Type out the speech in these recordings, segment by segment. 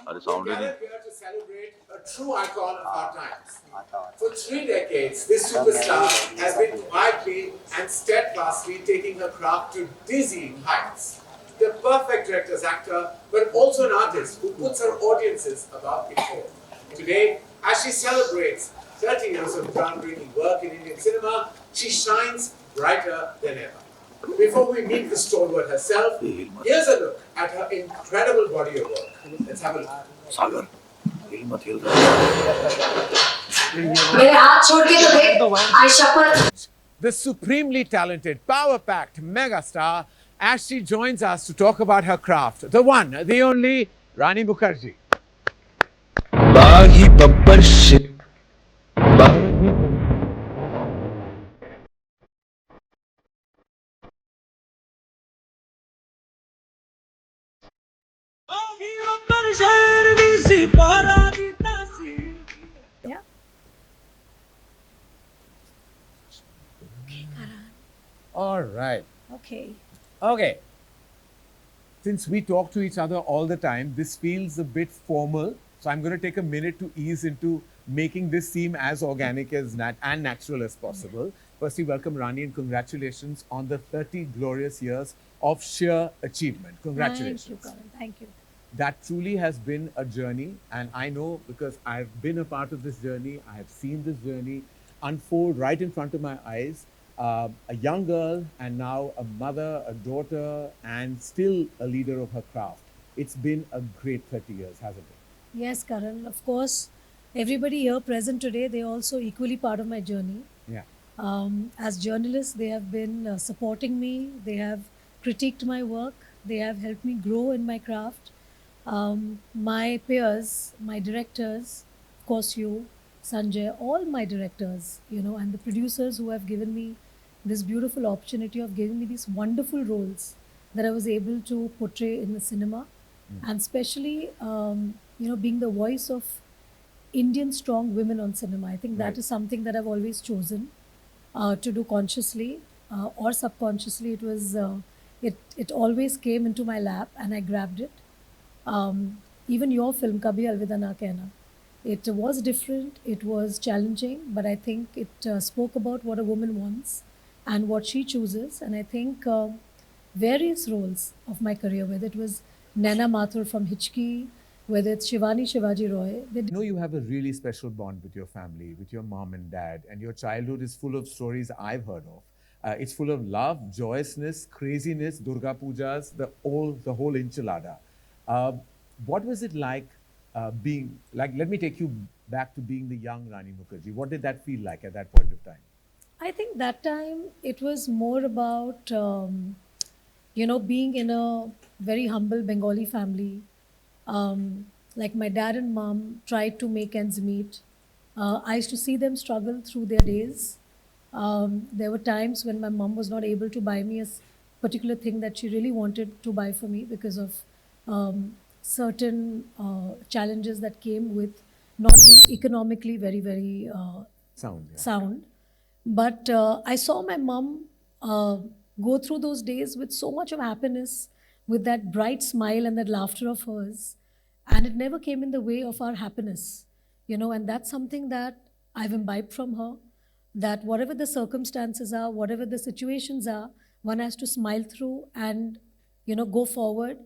We're gathered here to celebrate a true icon of our times. For 3 decades, this superstar has been quietly and steadfastly taking her craft to dizzying heights. The perfect director's actor, but also an artist who puts her audiences above before. Today, as she celebrates 30 years of groundbreaking work in Indian cinema, she shines brighter than ever. Before we meet the stalwart herself, here's a look at her incredible body of work. Let's have a look. Sagar, the supremely talented, power-packed megastar as she joins us to talk about her craft. The one, the only, Rani Mukerji. Baghi babbar ship. Yeah. All right. Okay. Okay. Since we talk to each other all the time, this feels a bit formal. So I'm going to take a minute to ease into making this seem as organic as and natural as possible. Firstly, welcome Rani and congratulations on the 30 glorious years of sheer achievement. Congratulations. Thank you, Karan. Thank you. That truly has been a journey, and I know because I've been a part of this journey, I have seen this journey unfold right in front of my eyes. A young girl, and now a mother, a daughter, and still a leader of her craft. It's been a great 30 years, hasn't it? Yes, Karan. Of course, everybody here present today, they're also equally part of my journey. Yeah. As journalists, they have been supporting me. They have critiqued my work. They have helped me grow in my craft. My peers, my directors, of course you, Sanjay, all my directors, and the producers who have given me this beautiful opportunity of giving me these wonderful roles that I was able to portray in the cinema. And especially, being the voice of Indian strong women on cinema. I think that Right. is something that I've always chosen to do consciously or subconsciously. It always came into my lap and I grabbed it. Even your film, Kabhi Alvida Na Kehna, it was different, it was challenging, but I think it spoke about what a woman wants and what she chooses. And I think various roles of my career, whether it was Naina Mathur from Hichki, whether it's Shivani Shivaji Roy, I know you have a really special bond with your family, with your mom and dad, and your childhood is full of stories I've heard of. It's full of love, joyousness, craziness, Durga Pujas, the whole enchilada. What was it like being, let me take you back to being the young Rani Mukherjee. What did that feel like at that point of time? I think that time it was more about, being in a very humble Bengali family. Like my dad and mom tried to make ends meet. I used to see them struggle through their days. There were times when my mom was not able to buy me a particular thing that she really wanted to buy for me because of certain challenges that came with not being economically very, very Sound. Yeah. sound. But I saw my mom go through those days with so much of happiness, with that bright smile and that laughter of hers. And it never came in the way of our happiness, and that's something that I've imbibed from her, that whatever the circumstances are, whatever the situations are, one has to smile through and, go forward.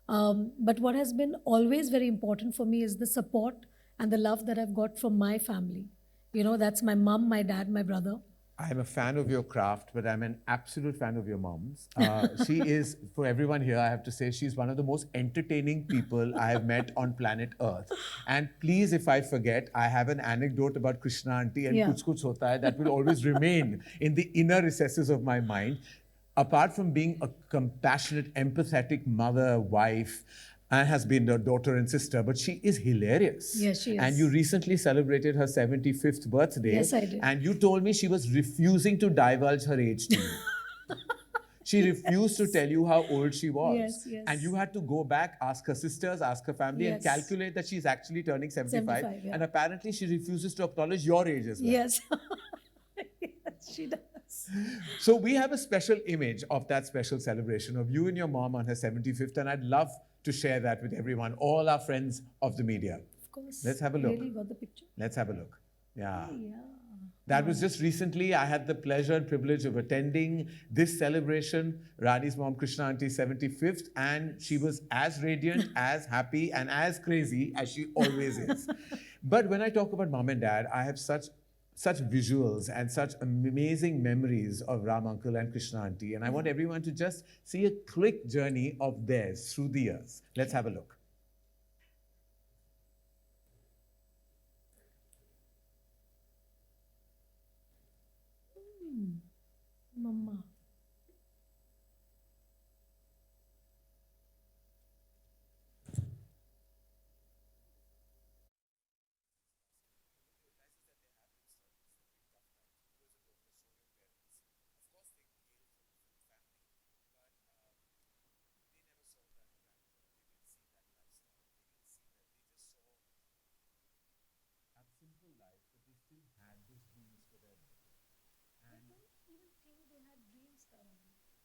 But what has been always very important for me is the support and the love that I've got from my family. That's my mom, my dad, my brother. I'm a fan of your craft, but I'm an absolute fan of your mom's. She is, for everyone here, I have to say, she's one of the most entertaining people I have met on planet Earth. And please, if I forget, I have an anecdote about Krishna Auntie and Yeah. Kuch Kuch Hota Hai that will always remain in the inner recesses of my mind. Apart from being a compassionate, empathetic mother, wife, and has been a daughter and sister, but she is hilarious. Yes, she is. And you recently celebrated her 75th birthday. Yes, I did. And you told me she was refusing to divulge her age to you. She refused to tell you how old she was. Yes, yes. And you had to go back, ask her sisters, ask her family, and Yes. calculate that she's actually turning 75. 75, yeah. And apparently she refuses to acknowledge your age as well. Yes. Yes, she does. So we have a special image of that special celebration of you and your mom on her 75th, and I'd love to share that with everyone, all our friends of the media. Of course. Let's have a look. Really got the picture? Let's have a look. Yeah. Yeah. That was just recently. I had the pleasure and privilege of attending this celebration, Rani's mom, Krishna Auntie's 75th, and she was as radiant, as happy, and as crazy as she always is. But when I talk about mom and dad, I have such visuals and such amazing memories of Ram Uncle and Krishna Auntie, and I want everyone to just see a quick journey of theirs through the years. Let's have a look. Mama. Simple life, but they still had those dreams for their life. I don't even think they had dreams, Karan, because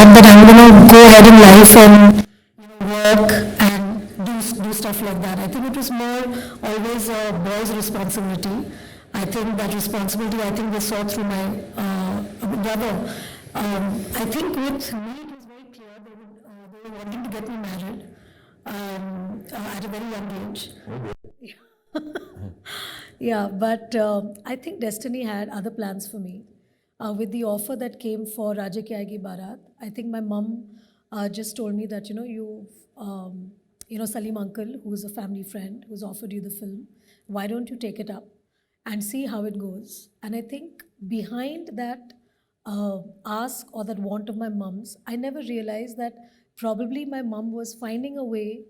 that I'm gonna go ahead in life and work and do stuff like that. I think it was more always a boy's responsibility. I think that responsibility, I think they saw through my brother. I think with me it was very clear they were wanting to get me married at a very young age. Yeah, but I think destiny had other plans for me. With the offer that came for Raja Ki Aayegi Barat, I think my mum just told me that, Salim uncle, who is a family friend, who's offered you the film, why don't you take it up and see how it goes? And I think behind that ask or that want of my mum's, I never realized that probably my mum was finding a way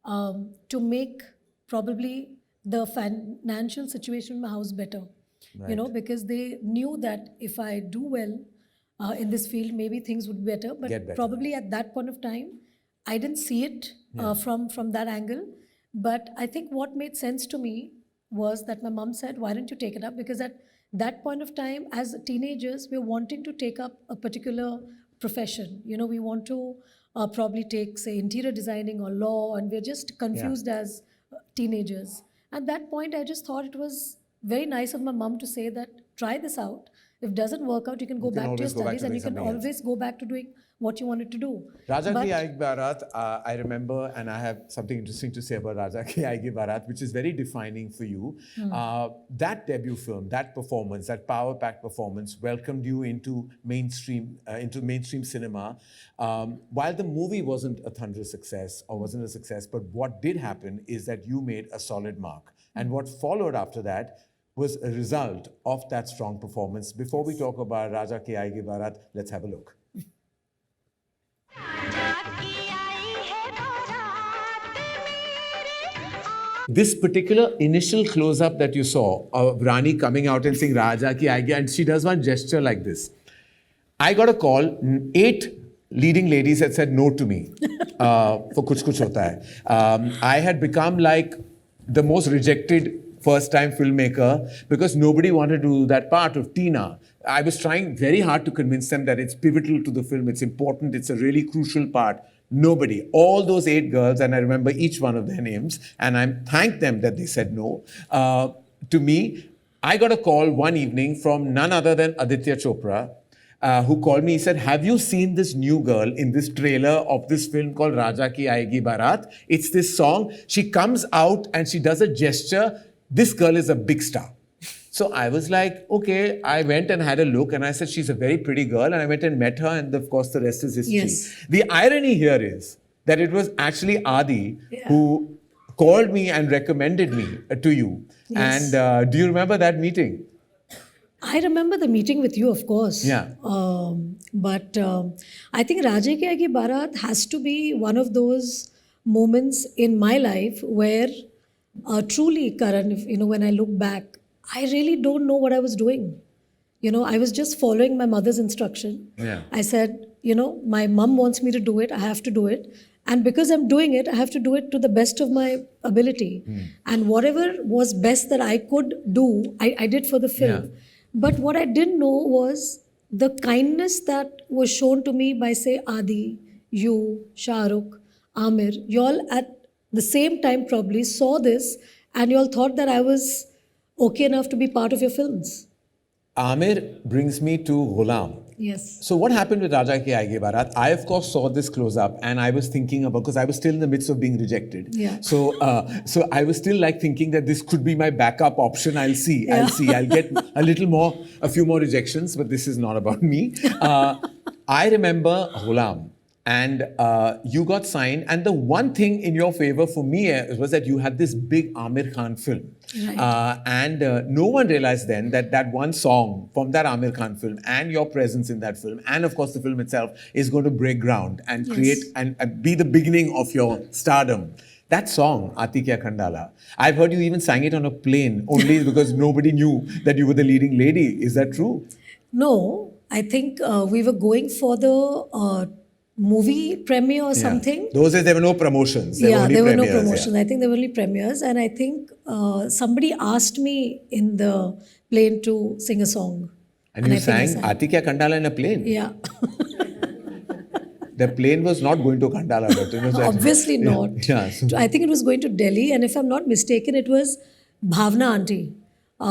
to make probably the financial situation in my house better. Right. Because they knew that if I do well in this field, maybe things would be better. But Get better. probably at that point of time, I didn't see it from that angle. But I think what made sense to me was that my mom said, why don't you take it up? Because at that point of time, as teenagers, we're wanting to take up a particular profession. We want to probably take, say, interior designing or law, and we're just confused as teenagers. At that point, I just thought it was very nice of my mom to say that try this out. If it doesn't work out, you can go back to your studies and you can always go back to doing what you wanted to do. Raja Ki Aayegi Barat, I remember, and I have something interesting to say about Raja Ki Aayegi Barat, which is very defining for you. That debut film, that performance, that power-packed performance welcomed you into mainstream cinema. While the movie wasn't a thunderous success or wasn't a success, but what did happen is that you made a solid mark. And what followed after that was a result of that strong performance. Before we talk about Raja Ki Aayegi Barat, let's have a look. This particular initial close-up that you saw of Rani coming out and saying Raja Ki Aayegi, and she does one gesture like this. I got a call, 8 leading ladies had said no to me for Kuch Kuch Hota Hai. I had become like the most rejected first-time filmmaker because nobody wanted to do that part of Tina. I was trying very hard to convince them that it's pivotal to the film, it's important, it's a really crucial part. Nobody. All those 8 girls, and I remember each one of their names, and I thanked them that they said no. To me, I got a call one evening from none other than Aditya Chopra, who called me. He said, have you seen this new girl in this trailer of this film called Raja Ki Aayegi Barat? It's this song. She comes out and she does a gesture. This girl is a big star. So I was like, okay, I went and had a look and I said, she's a very pretty girl. And I went and met her and of course the rest is history. Yes. The irony here is that it was actually Adi who called me and recommended me to you. Yes. And do you remember that meeting? I remember the meeting with you, of course. Yeah. But I think Raja Ki Aayegi Barat has to be one of those moments in my life where truly, Karan, when I look back, I really don't know what I was doing. I was just following my mother's instruction. Yeah. I said, my mom wants me to do it, I have to do it. And because I'm doing it, I have to do it to the best of my ability. And whatever was best that I could do, I did for the film. Yeah. But what I didn't know was the kindness that was shown to me by, say, Adi, you, Shah Rukh, Amir. You all at the same time probably saw this and you all thought that I was okay enough to be part of your films. Amir brings me to Ghulam. Yes. So what happened with Raja Ki Aage Barat? I of course saw this close up, and I was thinking about, because I was still in the midst of being rejected. Yeah. So I was still like thinking that this could be my backup option. I'll see. I'll get a few more rejections, but this is not about me. I remember Ghulam. And you got signed, and the one thing in your favor for me was that you had this big Amir Khan film. Right. And no one realized then that that one song from that Amir Khan film and your presence in that film, and of course the film itself, is going to break ground and create and be the beginning of your stardom. That song, Aati Kya Khandala, I've heard you even sang it on a plane only because nobody knew that you were the leading lady. Is that true? No, I think we were going for the movie premiere or something. Those days there were no promotions. There were no promotions. I think there were only premieres, and I think somebody asked me in the plane to sing a song. And you sang Aati Kya Khandala in a plane? Yeah. The plane was not going to Khandala, but it was obviously not. Yeah. I think it was going to Delhi, and if I'm not mistaken, it was Bhavna Auntie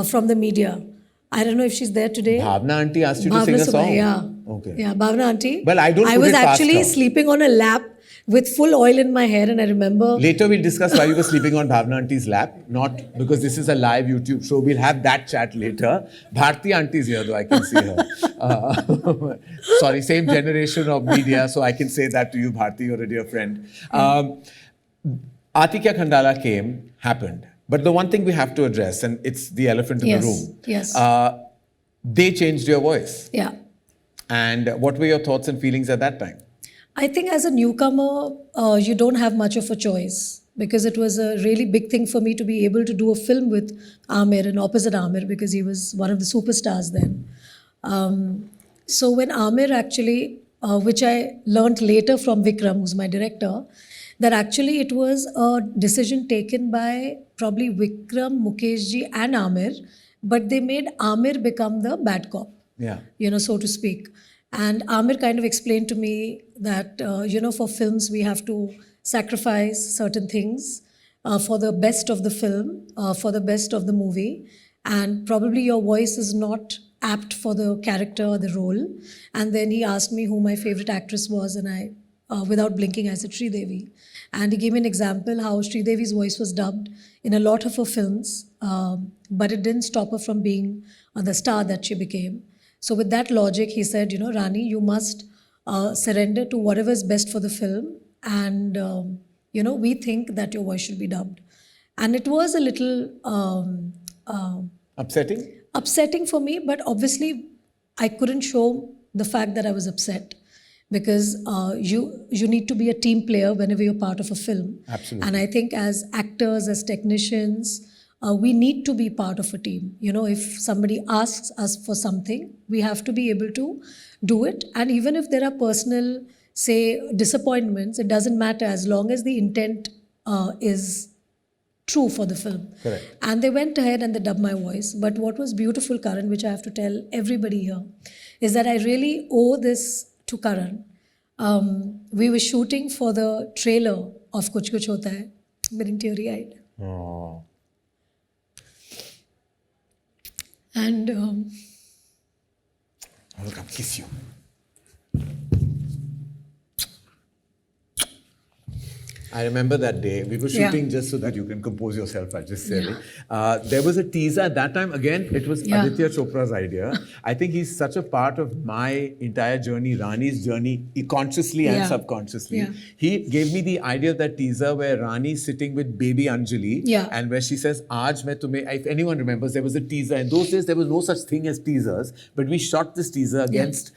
from the media. I don't know if she's there today. Bhavna Auntie asked you to sing a song? Yeah. Okay. Yeah, Bhavna Auntie. Well, I was past actually her. sleeping on a lap with full oil in my hair, and I remember... Later we'll discuss why you were sleeping on Bhavna Auntie's lap. Not because this is a live YouTube show. We'll have that chat later. Bharti Auntie is here though, I can see her. Sorry, same generation of media, so I can say that to you, Bharti, you're a dear friend. Aati Kya Khandala happened. But the one thing we have to address, and it's the elephant in the room. Yes. They changed your voice. Yeah. And what were your thoughts and feelings at that time? I think as a newcomer, you don't have much of a choice, because it was a really big thing for me to be able to do a film with Amir and opposite Amir, because he was one of the superstars then. So when Amir actually, which I learned later from Vikram, who's my director, that actually it was a decision taken by probably Vikram, Mukerji and Amir, but they made Amir become the bad cop, so to speak. And Amir kind of explained to me that, for films we have to sacrifice certain things for the best of the film, for the best of the movie. And probably your voice is not apt for the character or the role. And then he asked me who my favorite actress was, and I, without blinking, I said Sridevi. And he gave me an example how Sridevi's voice was dubbed in a lot of her films, but it didn't stop her from being the star that she became. So with that logic, he said, Rani, you must surrender to whatever is best for the film. And, we think that your voice should be dubbed. And it was a little... upsetting? Upsetting for me, but obviously I couldn't show the fact that I was upset. Because you need to be a team player whenever you're part of a film. Absolutely. And I think as actors, as technicians, we need to be part of a team. If somebody asks us for something, we have to be able to do it. And even if there are personal, say, disappointments, it doesn't matter as long as the intent is true for the film. Correct. And they went ahead and they dubbed my voice. But what was beautiful, Karan, which I have to tell everybody here, is that I really owe this to Karan. We were shooting for the trailer of Kuch Kuch Hota Hai. I'm getting teary-eyed. Oh. And I will come kiss you. I remember that day. We were shooting just so that you can compose yourself, I just said it. There was a teaser at that time. Again, it was Aditya Chopra's idea. I think he's such a part of my entire journey, Rani's journey, consciously and subconsciously. Yeah. He gave me the idea of that teaser where Rani's sitting with baby Anjali and where she says, Aaj main tumhe, if anyone remembers, there was a teaser. In those days, there was no such thing as teasers, but we shot this teaser against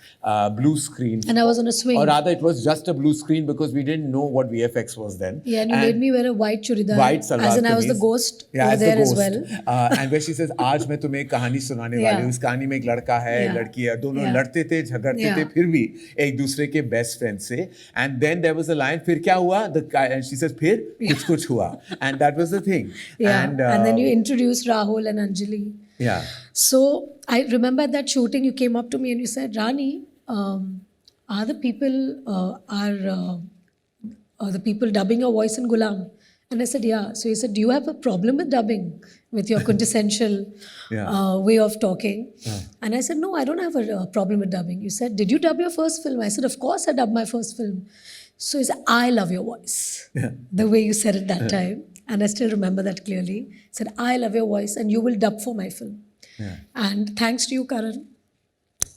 blue screen. And I was on a swing. Or rather, it was just a blue screen because we didn't know what VFX was then. then. Yeah, and you made me wear a white churidar. White salwar as in I was the kameez. ghost Yeah, over as the there as ghost. well. And where she says, "आज मैं तुम्हें एक कहानी सुनाने वाली हूँ." इस कहानी में एक लड़का है, लड़की है, दोनों लड़ते थे, झगड़ते थे, फिर भी एक दूसरे के बेस्ट फ्रेंड से. And then there was a line, फिर क्या हुआ? And she says, फिर कुछ हुआ. And that was the thing. Yeah, and then you introduced Rahul and Anjali. Yeah. So I remember at that shooting, you came up to me and you said, Rani, are the people dubbing your voice in Gulam? And I said, yeah. So he said, do you have a problem with dubbing, with your quintessential way of talking? Yeah. And I said, no, I don't have a problem with dubbing. You said, did you dub your first film? I said, of course I dubbed my first film. So he said, I love your voice. Yeah. The way you said it that time. And I still remember that clearly. He said, I love your voice and you will dub for my film. Yeah. And thanks to you, Karan,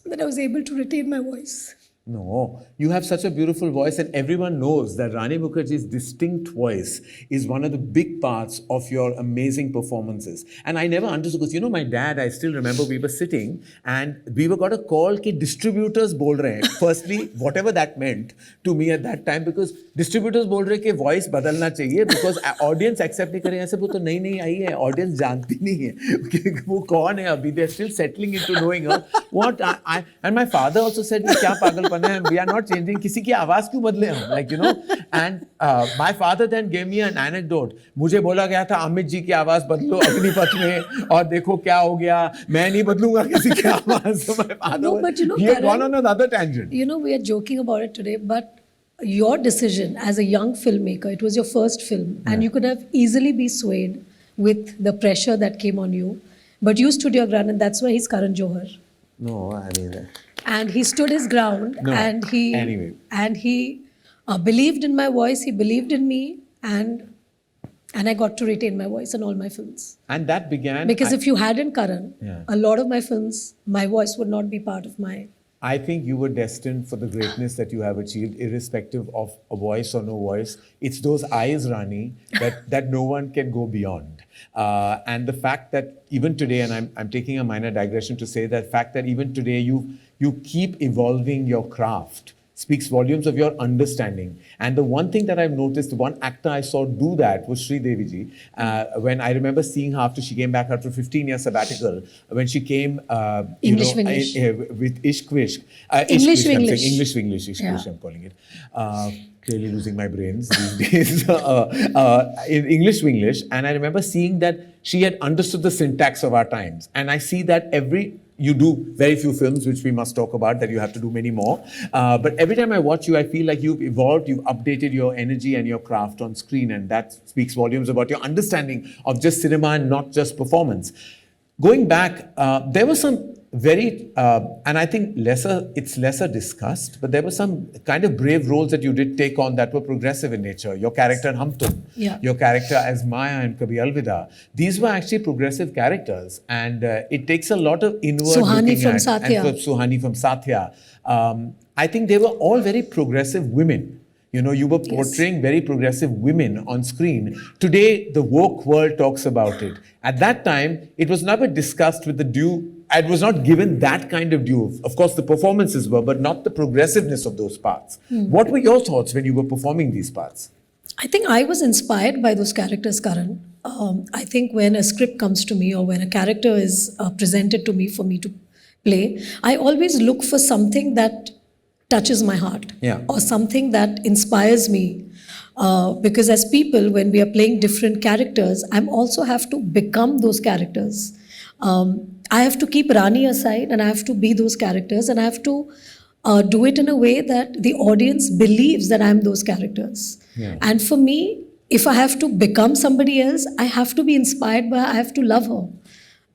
that I was able to retain my voice. No, you have such a beautiful voice, and everyone knows that Rani Mukerji's distinct voice is one of the big parts of your amazing performances. And I never understood, because you know, my dad, I still remember we were sitting and we were got a call कि distributors बोल रहे हैं. Firstly, whatever that meant to me at that time, because distributors बोल रहे हैं कि voice बदलना चाहिए, because audience accept नहीं करे, ऐसे वो तो नई आई है, audience जानती नहीं है कि वो कौन है अभी. They're still settling into knowing her. What I and my father also said, क्या पागल we are not changing. किसी की आवाज क्यों बदले हम? Like, you know. And my father then gave me an anecdote. मुझे बोला गया था अमित जी की आवाज बदलो अग्निपथ में और देखो क्या हो गया. मैं नहीं बदलूंगा किसी की आवाज. So my father, no, but you know, he had gone on another tangent. You know, we are joking about it today, but your decision as a young filmmaker, it was your first film, and you could have easily be swayed with the pressure that came on you. But you stood your ground, and that's why he's Karan Johar. No, I mean. And he stood his ground, and he believed in my voice. He believed in me, and I got to retain my voice in all my films. And that began because if you hadn't Karan, a lot of my films, my voice would not be part of my. I think you were destined for the greatness that you have achieved, irrespective of a voice or no voice. It's those eyes, Rani, that no one can go beyond. And the fact that even today, and I'm taking a minor digression to say that fact that even today you keep evolving your craft speaks volumes of your understanding. And the one thing that I've noticed, one actor I saw do that was Sri Devi ji. When I remember seeing her after she came back after 15-year sabbatical, when she came English with Ishq Vishk. English Ishq Vishk, I'm calling it. Clearly losing my brains these days. In English. And I remember seeing that she had understood the syntax of our times. And I see that you do very few films, which we must talk about, that you have to do many more. But every time I watch you, I feel like you've evolved, you've updated your energy and your craft on screen, and that speaks volumes about your understanding of just cinema and not just performance. Going back, there were some very, and I think it's lesser discussed, but there were some kind of brave roles that you did take on that were progressive in nature. Your character in Hum Tum, your character as Maya in Kabhi Alvida. These were actually progressive characters, and it takes a lot of inward Suhani from Satya. And Suhani from Satya. I think they were all very progressive women. You know, you were portraying very progressive women on screen. Today, the woke world talks about it. At that time, it was never discussed with the due. It was not given that kind of due. Of course, the performances were, but not the progressiveness of those parts. What were your thoughts when you were performing these parts? I think I was inspired by those characters, Karan. I think when a script comes to me or when a character is presented to me for me to play, I always look for something that touches my heart or something that inspires me. Because as people, when we are playing different characters, I also have to become those characters. I have to keep Rani aside and I have to be those characters, and I have to do it in a way that the audience believes that I'm those characters. And for me, if I have to become somebody else, I have to be inspired by her, I have to love her.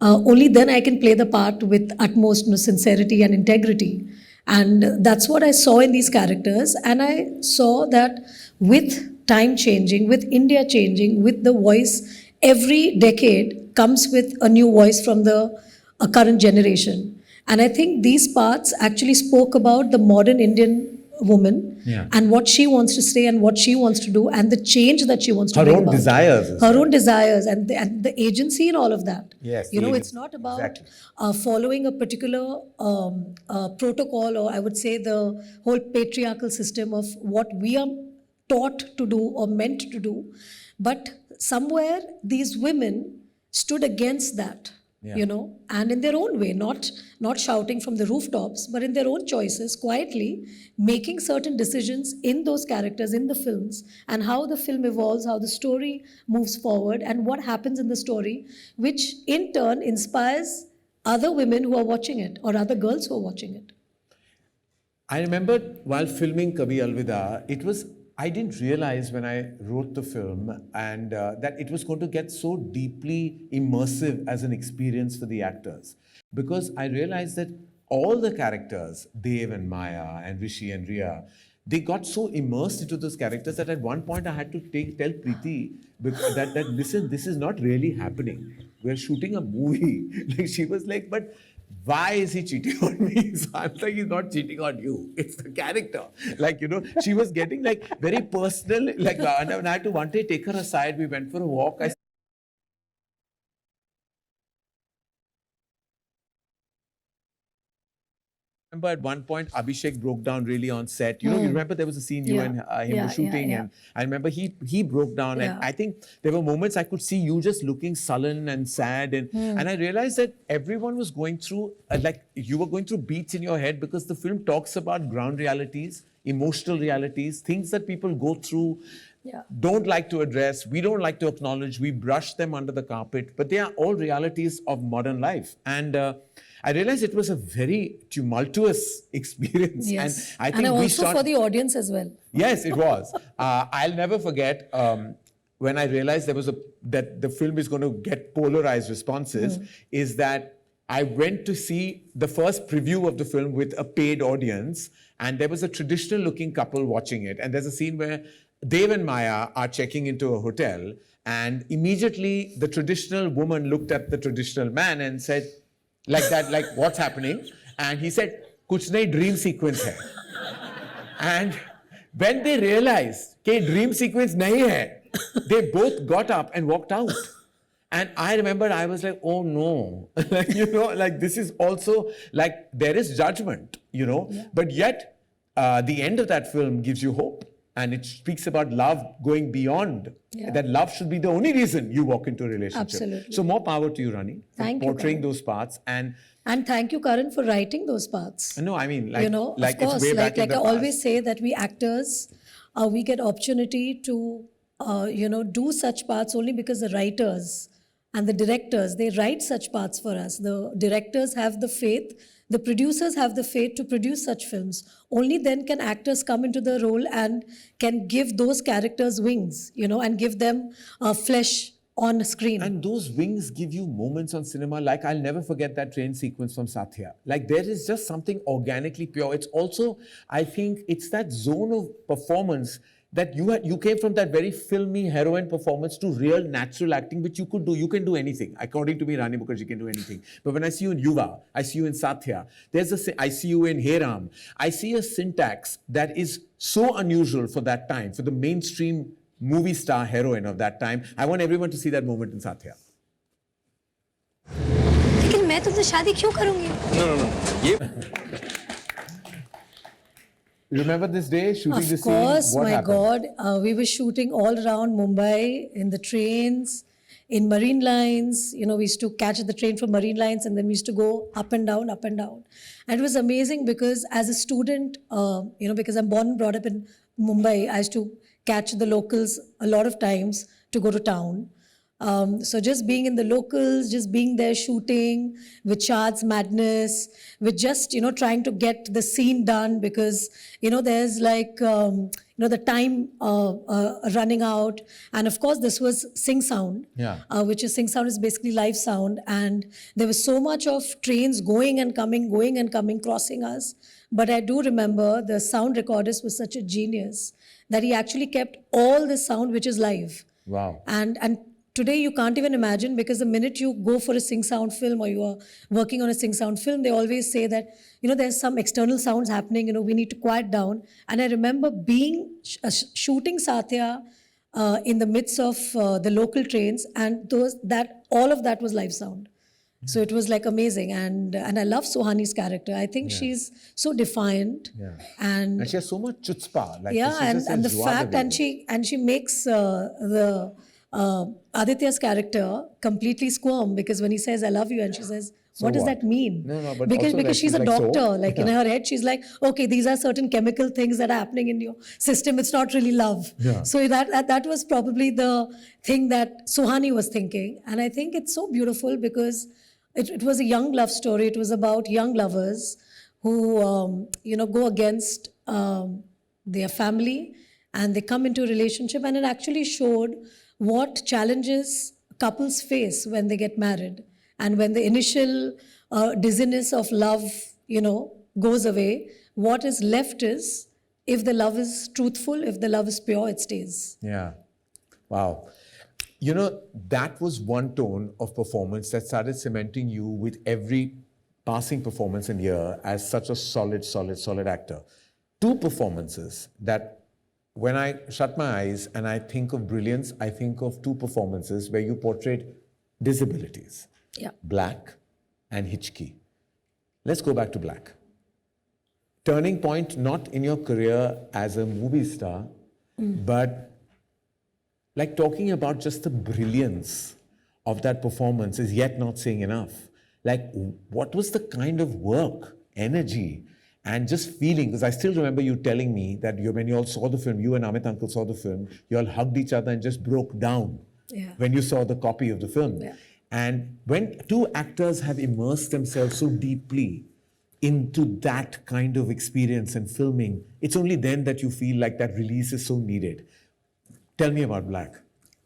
Only then I can play the part with utmost sincerity and integrity. And that's what I saw in these characters. And I saw that with time changing, with India changing, with the voice, every decade comes with a new voice from the current generation. And I think these parts actually spoke about the modern Indian woman and what she wants to say and what she wants to do and the change that she wants to bring about. Her own desires and the agency and all of that. Yes, you know, it's not about following a particular protocol, or I would say the whole patriarchal system of what we are taught to do or meant to do. But somewhere these women stood against that, and in their own way, not shouting from the rooftops, but in their own choices, quietly making certain decisions in those characters, in the films, and how the film evolves, how the story moves forward, and what happens in the story, which in turn inspires other women who are watching it or other girls who are watching it. I remember while filming Kabhi Alvida, I didn't realize when I wrote the film and that it was going to get so deeply immersive as an experience for the actors. Because I realized that all the characters, Dev and Maya and Rishi and Riya, they got so immersed into those characters that at one point I had to tell Preeti that listen, this is not really happening. We're shooting a movie. Like she was like, but why is he cheating on me? So I'm like, he's not cheating on you. It's the character. Like, she was getting like very personal. Like, and I had to one day take her aside. We went for a walk. I remember at one point Abhishek broke down really on set. You remember there was a scene you and him were shooting, and I remember he broke down, and I think there were moments I could see you just looking sullen and sad, and I realized that everyone was going through like you were going through beats in your head because the film talks about ground realities, emotional realities, things that people go through. Don't like to address, we don't like to acknowledge, we brush them under the carpet, but they are all realities of modern life. And I realized it was a very tumultuous experience. Yes. And I think also for the audience as well. Yes, it was. I'll never forget when I realized that the film is going to get polarized responses, is that I went to see the first preview of the film with a paid audience, and there was a traditional looking couple watching it. And there's a scene where Dev and Maya are checking into a hotel, and immediately the traditional woman looked at the traditional man and said, like that, like, what's happening? And he said, kuch nahi, dream sequence hai. And when they realized that dream sequence nahi hai, they both got up and walked out. And I remember I was like, oh no, like, like this is also like, there is judgment, but yet the end of that film gives you hope. And it speaks about love going beyond. That love should be the only reason you walk into a relationship. Absolutely. So more power to you, Rani, for portraying those parts. And thank you, Karan, for writing those parts. No, I mean, like, of course, it's way back in the I past. always say that we actors, we get opportunity to, do such parts only because the writers and the directors, they write such parts for us. The directors have the faith, the producers have the faith to produce such films. Only then can actors come into the role and can give those characters wings, and give them flesh on screen. And those wings give you moments on cinema. Like, I'll never forget that train sequence from Satya. Like, there is just something organically pure. It's also, I think, it's that zone of performance that you came from that very filmy heroine performance to real natural acting, which you could do. You can do anything. According to me, Rani Mukerji can do anything. But when I see you in Yuva, I see you in Satya, I see you in Hey Ram, I see a syntax that is so unusual for that time, for the mainstream movie star heroine of that time. I want everyone to see that moment in Satya. लेकिन मैं तुमसे शादी क्यों करूंगी? No. Remember this day, shooting the scene? Of course, what my happened? God. We were shooting all around Mumbai, in the trains, in Marine Lines. We used to catch the train from Marine Lines and then we used to go up and down, up and down. And it was amazing because as a student, because I'm born and brought up in Mumbai, I used to catch the locals a lot of times to go to town. So just being in the locals, just being there shooting with Shad's madness, with just, trying to get the scene done because, there's like, the time running out. And of course, this was Sing Sound, which is Sing Sound is basically live sound. And there was so much of trains going and coming, crossing us. But I do remember the sound recordist was such a genius that he actually kept all the sound which is live. Wow. And today you can't even imagine because the minute you go for a Sing Sound film or you are working on a Sing Sound film, they always say that, there's some external sounds happening, we need to quiet down. And I remember shooting Satya in the midst of the local trains and all of that was live sound. So it was like amazing, and I love Suhani's character. I think she's so defiant, And she has so much chutzpah. Like, yeah, she just and the says, "You are fact, the and she makes the Aditya's character completely squirm, because when he says "I love you" and she says, So "What does what?" that mean?" No, but because also, like, she's a she's like, doctor. "So?" Like in Yeah. her head, she's like, "Okay, these are certain chemical things that are happening in your system. It's not really love." Yeah. So that was probably the thing that Suhani was thinking, and I think it's so beautiful because it was a young love story. It was about young lovers who go against their family, and they come into a relationship, and it actually showed what challenges couples face when they get married, and when the initial dizziness of love goes away, what is left is, if the love is truthful, if the love is pure, it stays. Yeah. Wow. That was one tone of performance that started cementing you with every passing performance in year as such a solid actor. Two performances that, when I shut my eyes and I think of brilliance, I think of two performances where you portrayed disabilities. Yeah. Black and Hitchki. Let's go back to Black. Turning point not in your career as a movie star, but like talking about just the brilliance of that performance is yet not saying enough. Like, what was the kind of work, energy, and just feeling? Because I still remember you telling me that when you all saw the film, you and Amit Uncle saw the film, you all hugged each other and just broke down when you saw the copy of the film. Yeah. And when two actors have immersed themselves so deeply into that kind of experience and filming, it's only then that you feel like that release is so needed. Tell me about Black.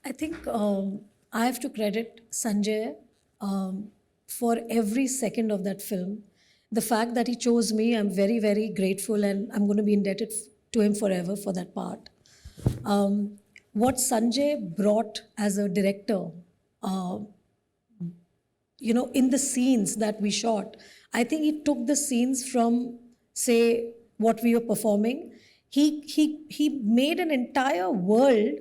I think I have to credit Sanjay for every second of that film. The fact that he chose me, I'm very, very grateful, and I'm going to be indebted to him forever for that part. What Sanjay brought as a director, in the scenes that we shot, I think he took the scenes from, say, what we were performing. He made an entire world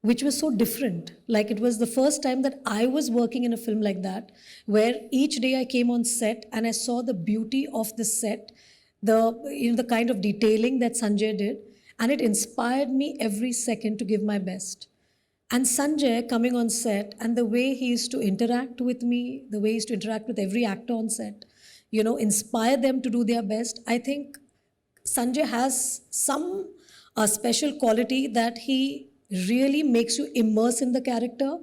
which was so different. Like, it was the first time that I was working in a film like that, where each day I came on set and I saw the beauty of the set, the kind of detailing that Sanjay did, and it inspired me every second to give my best. And Sanjay coming on set, and the way he used to interact with me, the way he used to interact with every actor on set, inspire them to do their best. I think Sanjay has some special quality that he really makes you immerse in the character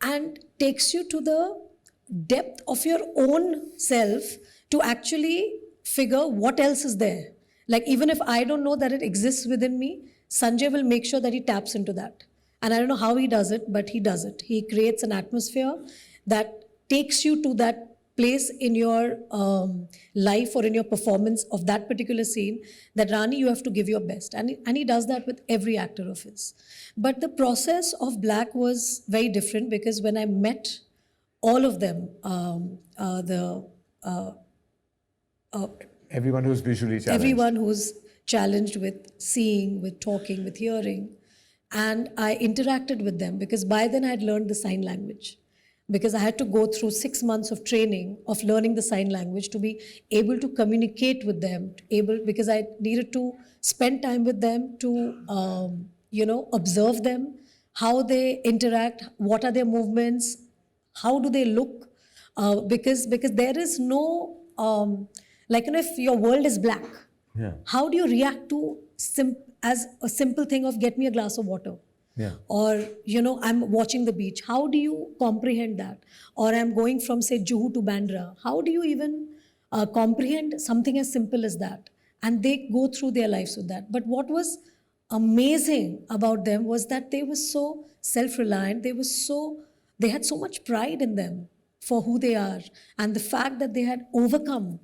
and takes you to the depth of your own self to actually figure what else is there. Like, even if I don't know that it exists within me, Sanjay will make sure that he taps into that. And I don't know how he does it, but he does it. He creates an atmosphere that takes you to that place in your life or in your performance of that particular scene, that Rani, you have to give your best. And he does that with every actor of his. But the process of Black was very different, because when I met all of them, Everyone who's visually challenged. everyone who's challenged with seeing, with talking, with hearing, and I interacted with them, because by then I had learned the sign language. Because I had to go through 6 months of training of learning the sign language to be able to communicate with them, because I needed to spend time with them to, observe them, how they interact, what are their movements, how do they look, because there is no, if your world is black, how do you react to as a simple thing of get me a glass of water? Yeah. Or, I'm watching the beach. How do you comprehend that? Or I'm going from, say, Juhu to Bandra. How do you even comprehend something as simple as that? And they go through their lives with that. But what was amazing about them was that they were so self-reliant. They had so much pride in them for who they are. And the fact that they had overcome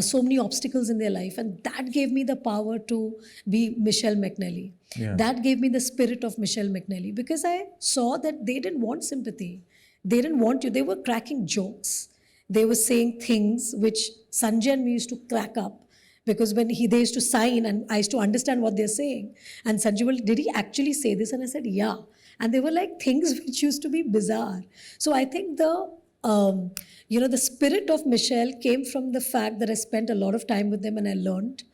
so many obstacles in their life. And that gave me the power to be Michelle McNally. Yeah. That gave me the spirit of Michelle McNally, because I saw that they didn't want sympathy. They didn't want you. They were cracking jokes. They were saying things which Sanjay and me used to crack up, because when they used to sign and I used to understand what they're saying. And Sanjay, well, did he actually say this? And I said, yeah. And they were like things which used to be bizarre. So I think the the spirit of Michelle came from the fact that I spent a lot of time with them and I learned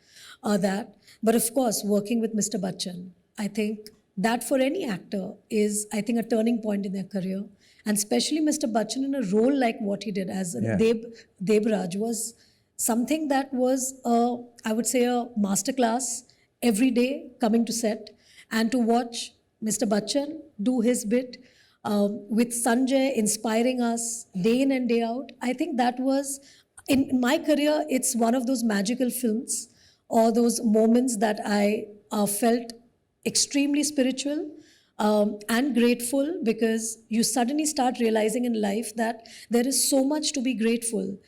that. But of course, working with Mr. Bachchan, I think that for any actor is, I think, a turning point in their career. And especially Mr. Bachchan in a role like what he did as Debraj was something that was, I would say, a masterclass every day coming to set. And to watch Mr. Bachchan do his bit with Sanjay inspiring us day in and day out, I think that was, in my career, it's one of those magical films or those moments that I felt extremely spiritual and grateful, because you suddenly start realizing in life that there is so much to be grateful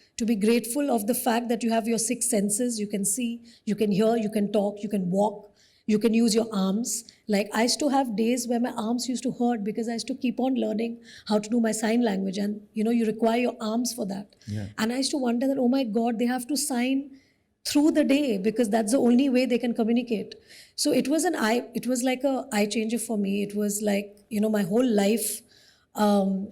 of the fact that you have your six senses. You can see, you can hear, you can talk, you can walk, you can use your arms. Like I used to have days where my arms used to hurt because I used to keep on learning how to do my sign language, and you require your arms for that. And I used to wonder that, oh my God, they have to sign through the day because that's the only way they can communicate. So it was like a eye changer for me. It was like, my whole life, I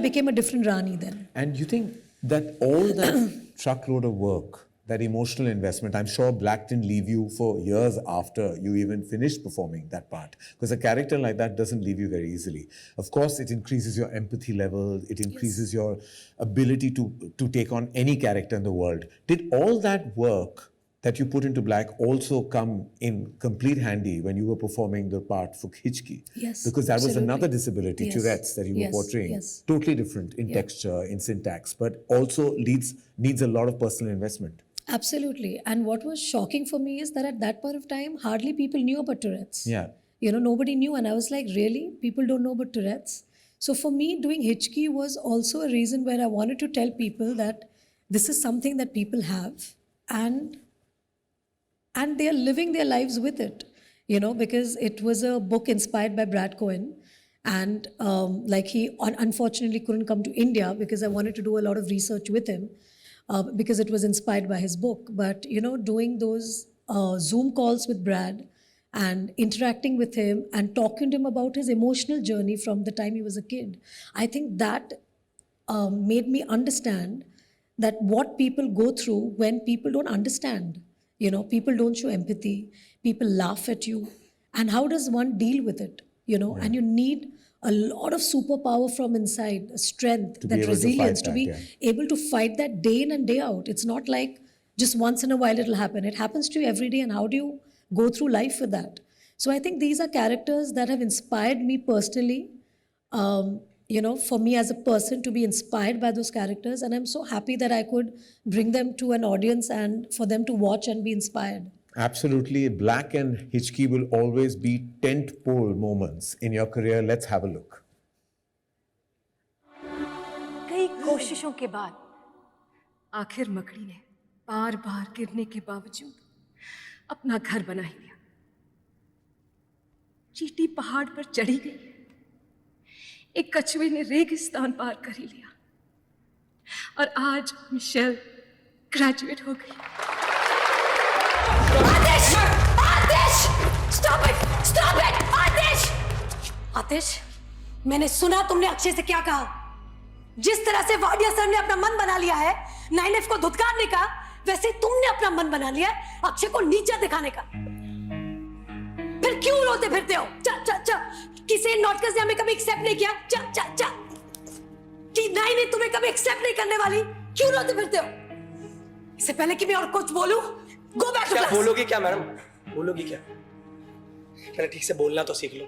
became a different Rani then. And you think that all that truckload of work, that emotional investment, I'm sure Black didn't leave you for years after you even finished performing that part. Because a character like that doesn't leave you very easily. Of course, it increases your empathy level, it increases your ability to take on any character in the world. Did all that work that you put into Black also come in complete handy when you were performing the part for Hichki? Yes, because that absolutely. was another disability, Yes. Tourette's, that you were portraying. Yes. Totally different in texture, in syntax, but also needs a lot of personal investment. Absolutely. And what was shocking for me is that at that point of time, hardly people knew about Tourette's. Yeah. Nobody knew. And I was like, really? People don't know about Tourette's? So for me, doing Hichki was also a reason where I wanted to tell people that this is something that people have, and they are living their lives with it, because it was a book inspired by Brad Cohen. And he unfortunately couldn't come to India because I wanted to do a lot of research with him. Because it was inspired by his book. But, doing those Zoom calls with Brad and interacting with him and talking to him about his emotional journey from the time he was a kid, I think that made me understand that what people go through when people don't understand. People don't show empathy, people laugh at you. And how does one deal with it? And you need a lot of superpower from inside, strength, that resilience, to be able to fight that day in and day out. It's not like just once in a while it'll happen. It happens to you every day, and how do you go through life with that? So I think these are characters that have inspired me personally, for me as a person to be inspired by those characters. And I'm so happy that I could bring them to an audience and for them to watch and be inspired. Absolutely. Black and Hichki will always be tent-pole moments in your career. Let's have a look. कई कोशिशों के बाद आखिर मकड़ी ने बार-बार गिरने के बावजूद अपना घर बना ही लिया। चींटी पहाड़ पर चढ़ी गई, एक कछुए ने रेगिस्तान पार कर ही लिया, और आज मिशेल ग्रेजुएट हो गई। आतिश! आतिश! Stop it! Stop it! आतिश! आतिश, मैंने सुना तुमने अक्षय से क्या कहा। जिस तरह से वाडिया सर ने अपना मन बना लिया है 9F को धुतकारने का, वैसे तुमने अपना मन बना लिया है अक्षय को नीचा दिखाने का। फिर क्यों रोते फिरते हो? चा किसी नॉटकस ने हमें कभी एक्सेप्ट नहीं किया। चा कि नहीं तुम्हें कभी एक्सेप्ट नहीं करने वाली, क्यों रोते फिरते हो? इससे पहले कि मैं और कुछ बोलूं, गो बैक टू क्लास। बोलोगी क्या मैडम? बोलोगी क्या? मैंने ठीक से बोलना तो सीख लो।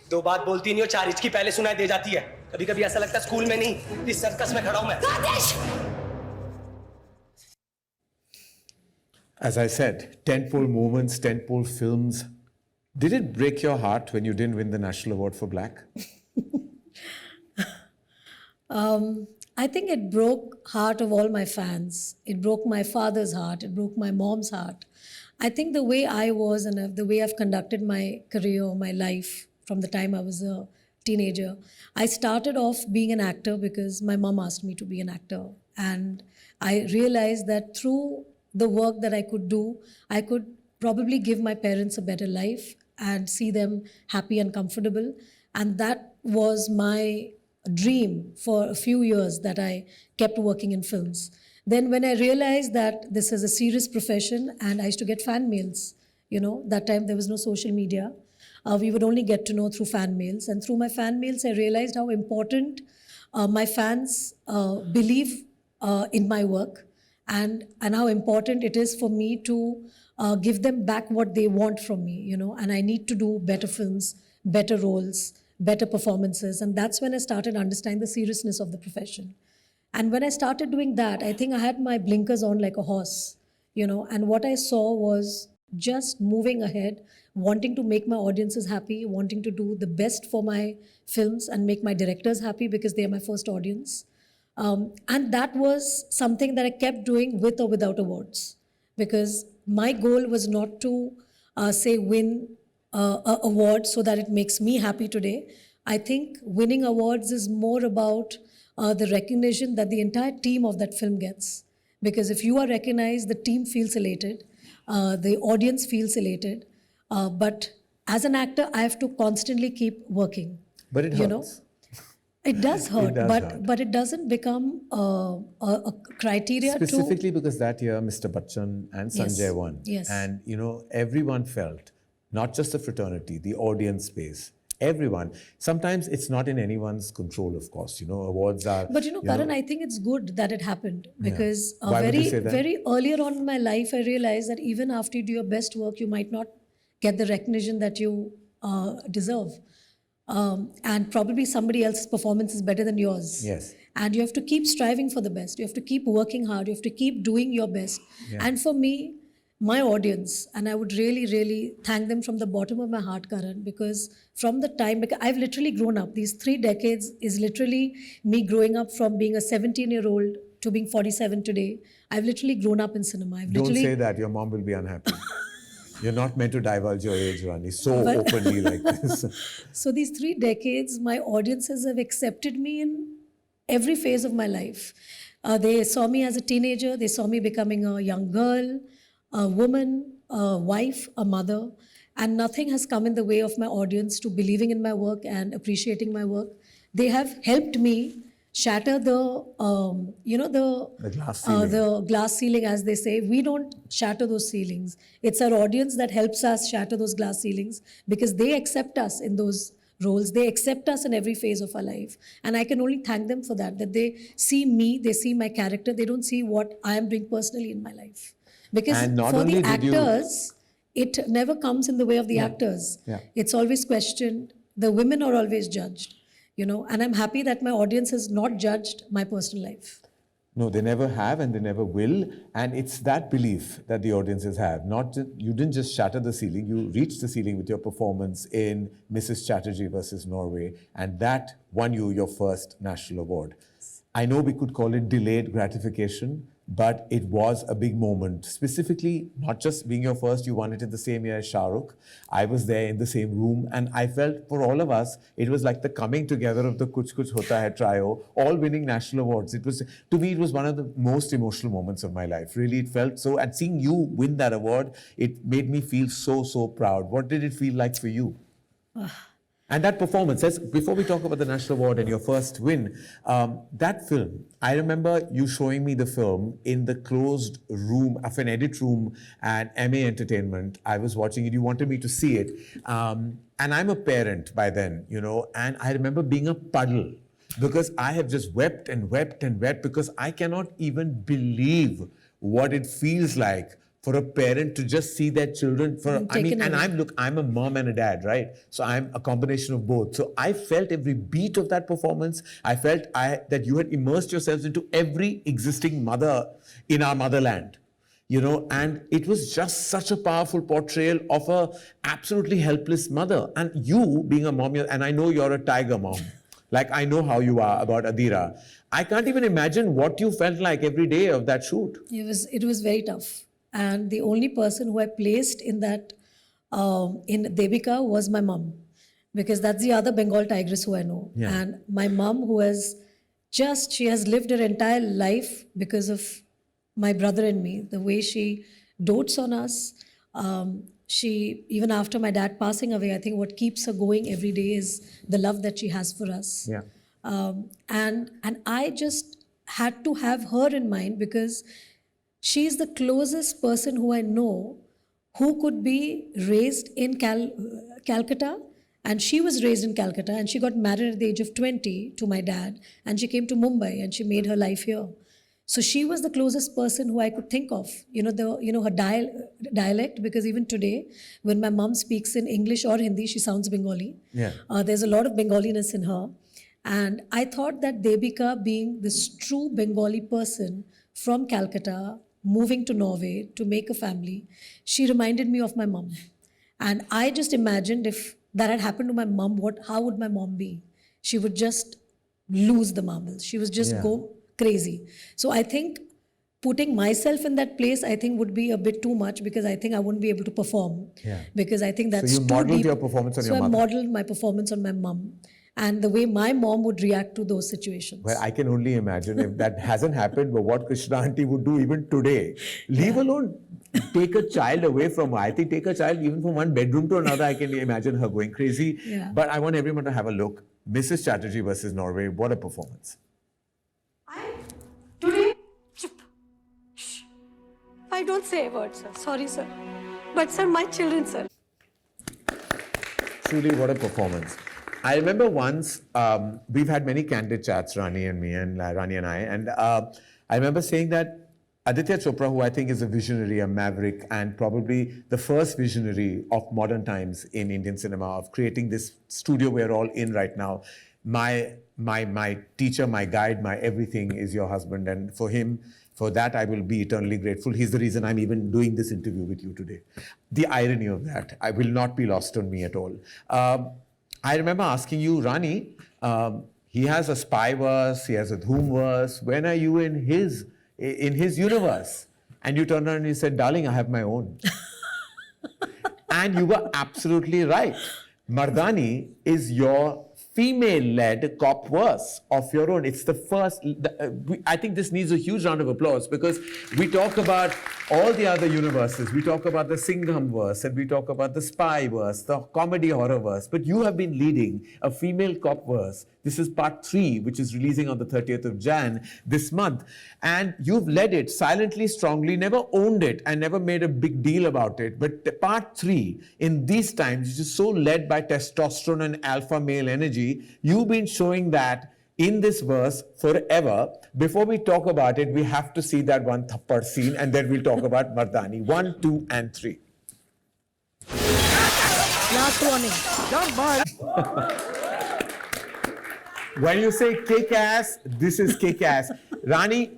दो बात बोलती नहीं हो, चार हिचकी पहले सुनाई दे जाती है। कभी कभी ऐसा लगता है स्कूल में नहीं, इस सर्कस में खड़ा हूं मैं। As I said, tentpole moments, tentpole films. Did it break your heart when you didn't win the National Award for Black? I think it broke heart of all my fans. It broke my father's heart. It broke my mom's heart. I think the way I was and the way I've conducted my career, my life from the time I was a teenager, I started off being an actor because my mom asked me to be an actor. And I realized that through the work that I could do, I could probably give my parents a better life and see them happy and comfortable. And that was my dream for a few years that I kept working in films. Then when I realized that this is a serious profession and I used to get fan mails, that time there was no social media. We would only get to know through fan mails. And through my fan mails, I realized how important my fans believe in my work and how important it is for me to give them back what they want from me, and I need to do better films, better roles, better performances. And that's when I started understanding the seriousness of the profession. And when I started doing that, I think I had my blinkers on like a horse, and what I saw was just moving ahead, wanting to make my audiences happy, wanting to do the best for my films and make my directors happy because they are my first audience. And that was something that I kept doing with or without awards, because my goal was not to say win a award so that it makes me happy today. I think winning awards is more about the recognition that the entire team of that film gets. Because if you are recognized, the team feels elated, the audience feels elated. But as an actor, I have to constantly keep working. But it hurts. It does hurt, hurt. but it doesn't become a criteria Specifically because that year Mr. Bachchan and Sanjay won. Yes. And everyone felt, not just the fraternity, the audience space, everyone. Sometimes it's not in anyone's control, of course. Awards are. But Karan, I think it's good that it happened, because Why would you say that? very earlier on in my life, I realized that even after you do your best work, you might not get the recognition that you deserve. And probably somebody else's performance is better than yours. Yes. And you have to keep striving for the best. You have to keep working hard. You have to keep doing your best. Yeah. And for me, my audience, and I would really, really thank them from the bottom of my heart, Karan, because from the time, because I've literally grown up. These 3 decades is literally me growing up from being a 17-year-old to being 47 today. I've literally grown up in cinema. Don't say that. Your mom will be unhappy. You're not meant to divulge your age, Rani, so openly like this. So these 3 decades, my audiences have accepted me in every phase of my life. They saw me as a teenager. They saw me becoming a young girl, a woman, a wife, a mother. And nothing has come in the way of my audience to believing in my work and appreciating my work. They have helped me shatter the glass ceiling. the glass ceiling, as they say. We don't shatter those ceilings. It's our audience that helps us shatter those glass ceilings, because they accept us in those roles. They accept us in every phase of our life. And I can only thank them for that they see me, they see my character. They don't see what I am doing personally in my life. Because for the actors, it never comes in the way of the actors. Yeah. It's always questioned. The women are always judged. And I'm happy that my audience has not judged my personal life. No, they never have and they never will. And it's that belief that the audiences have. You didn't just shatter the ceiling, you reached the ceiling with your performance in Mrs. Chatterjee versus Norway. And that won you your first national award. I know we could call it delayed gratification, but it was a big moment. Specifically, not just being your first, you won it in the same year as Shah Rukh. I was there in the same room, and I felt for all of us, it was like the coming together of the Kuch Kuch Hota Hai trio, all winning national awards. To me, it was one of the most emotional moments of my life. Really, it felt so. And seeing you win that award, it made me feel so, so proud. What did it feel like for you? And that performance, before we talk about the national award and your first win, that film, I remember you showing me the film in the closed room of an edit room at MA Entertainment. I was watching it, you wanted me to see it. And I'm a parent by then, and I remember being a puddle because I have just wept and wept and wept because I cannot even believe what it feels like for a parent to just see their children I'm a mom and a dad, right? So I'm a combination of both. So I felt every beat of that performance. I felt that you had immersed yourselves into every existing mother in our motherland, and it was just such a powerful portrayal of a absolutely helpless mother. And you being a mom, and I know you're a tiger mom, like I know how you are about Adira. I can't even imagine what you felt like every day of that shoot. It was very tough. And the only person who I placed in that, in Devika, was my mom. Because that's the other Bengal tigress who I know. Yeah. And my mom, she has lived her entire life because of my brother and me. The way she dotes on us. Even after my dad passing away, I think what keeps her going every day is the love that she has for us. Yeah. And I just had to have her in mind because she's the closest person who I know who could be raised in Calcutta, and she was raised in Calcutta, and she got married at the age of 20 to my dad, and she came to Mumbai and she made her life here. So she was the closest person who I could think of. Her dialect, because even today, when my mom speaks in English or Hindi, she sounds Bengali. Yeah. There's a lot of Bengaliness in her. And I thought that Devika, being this true Bengali person from Calcutta, moving to Norway to make a family, she reminded me of my mom. And I just imagined if that had happened to my mom, how would my mom be? She would just lose the marbles. She would just go crazy. So I think putting myself in that place, I think would be a bit too much, because I think I wouldn't be able to perform. Yeah. Because I think that's So you too modeled deep. your performance on so your I mother. modeled my performance on my mom and the way my mom would react to those situations. Well, I can only imagine if that hasn't happened, but what Krishna auntie would do even today. Leave alone, take a child away from her. I think take a child even from one bedroom to another, I can imagine her going crazy. Yeah. But I want everyone to have a look. Mrs. Chatterjee versus Norway, what a performance. Today, shh. I don't say a word, sir. Sorry, sir. But, sir, my children, sir. Truly, what a performance. I remember once, we've had many candid chats, Rani and me, and Rani and I remember saying that Aditya Chopra, who I think is a visionary, a maverick, and probably the first visionary of modern times in Indian cinema, of creating this studio we're all in right now. My teacher, my guide, my everything is your husband, and for him, for that I will be eternally grateful. He's the reason I'm even doing this interview with you today. The irony of that, I will not be lost on me at all. I remember asking you, Rani, he has a spy verse, he has a Dhoom verse. When are you in his universe? And you turned around and you said, darling, I have my own. And you were absolutely right. Mardaani is your female-led cop verse of your own. It's the first. I think this needs a huge round of applause, because we talk about all the other universes. We talk about the Singham verse, and we talk about the spy verse, the comedy horror verse. But you have been leading a female cop verse. This is part 3, which is releasing on the 30th of Jan this month. And you've led it silently, strongly, never owned it and never made a big deal about it. But part 3, in these times, which is so led by testosterone and alpha male energy, you've been showing that in this verse forever. Before we talk about it, we have to see that one thappad scene, and then we'll talk about Mardaani. 1, 2, and 3. Last warning. Come on. When you say kick ass, this is kick ass. Rani,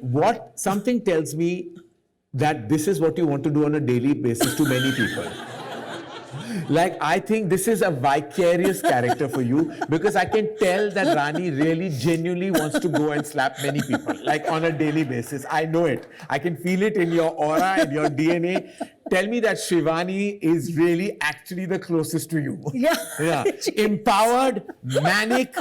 something tells me that this is what you want to do on a daily basis to many people. Like, I think this is a vicarious character for you, because I can tell that Rani really genuinely wants to go and slap many people, like on a daily basis. I know it. I can feel it in your aura, in your DNA. Tell me that Shivani is really actually the closest to you. Yeah. Yeah. Empowered, manic,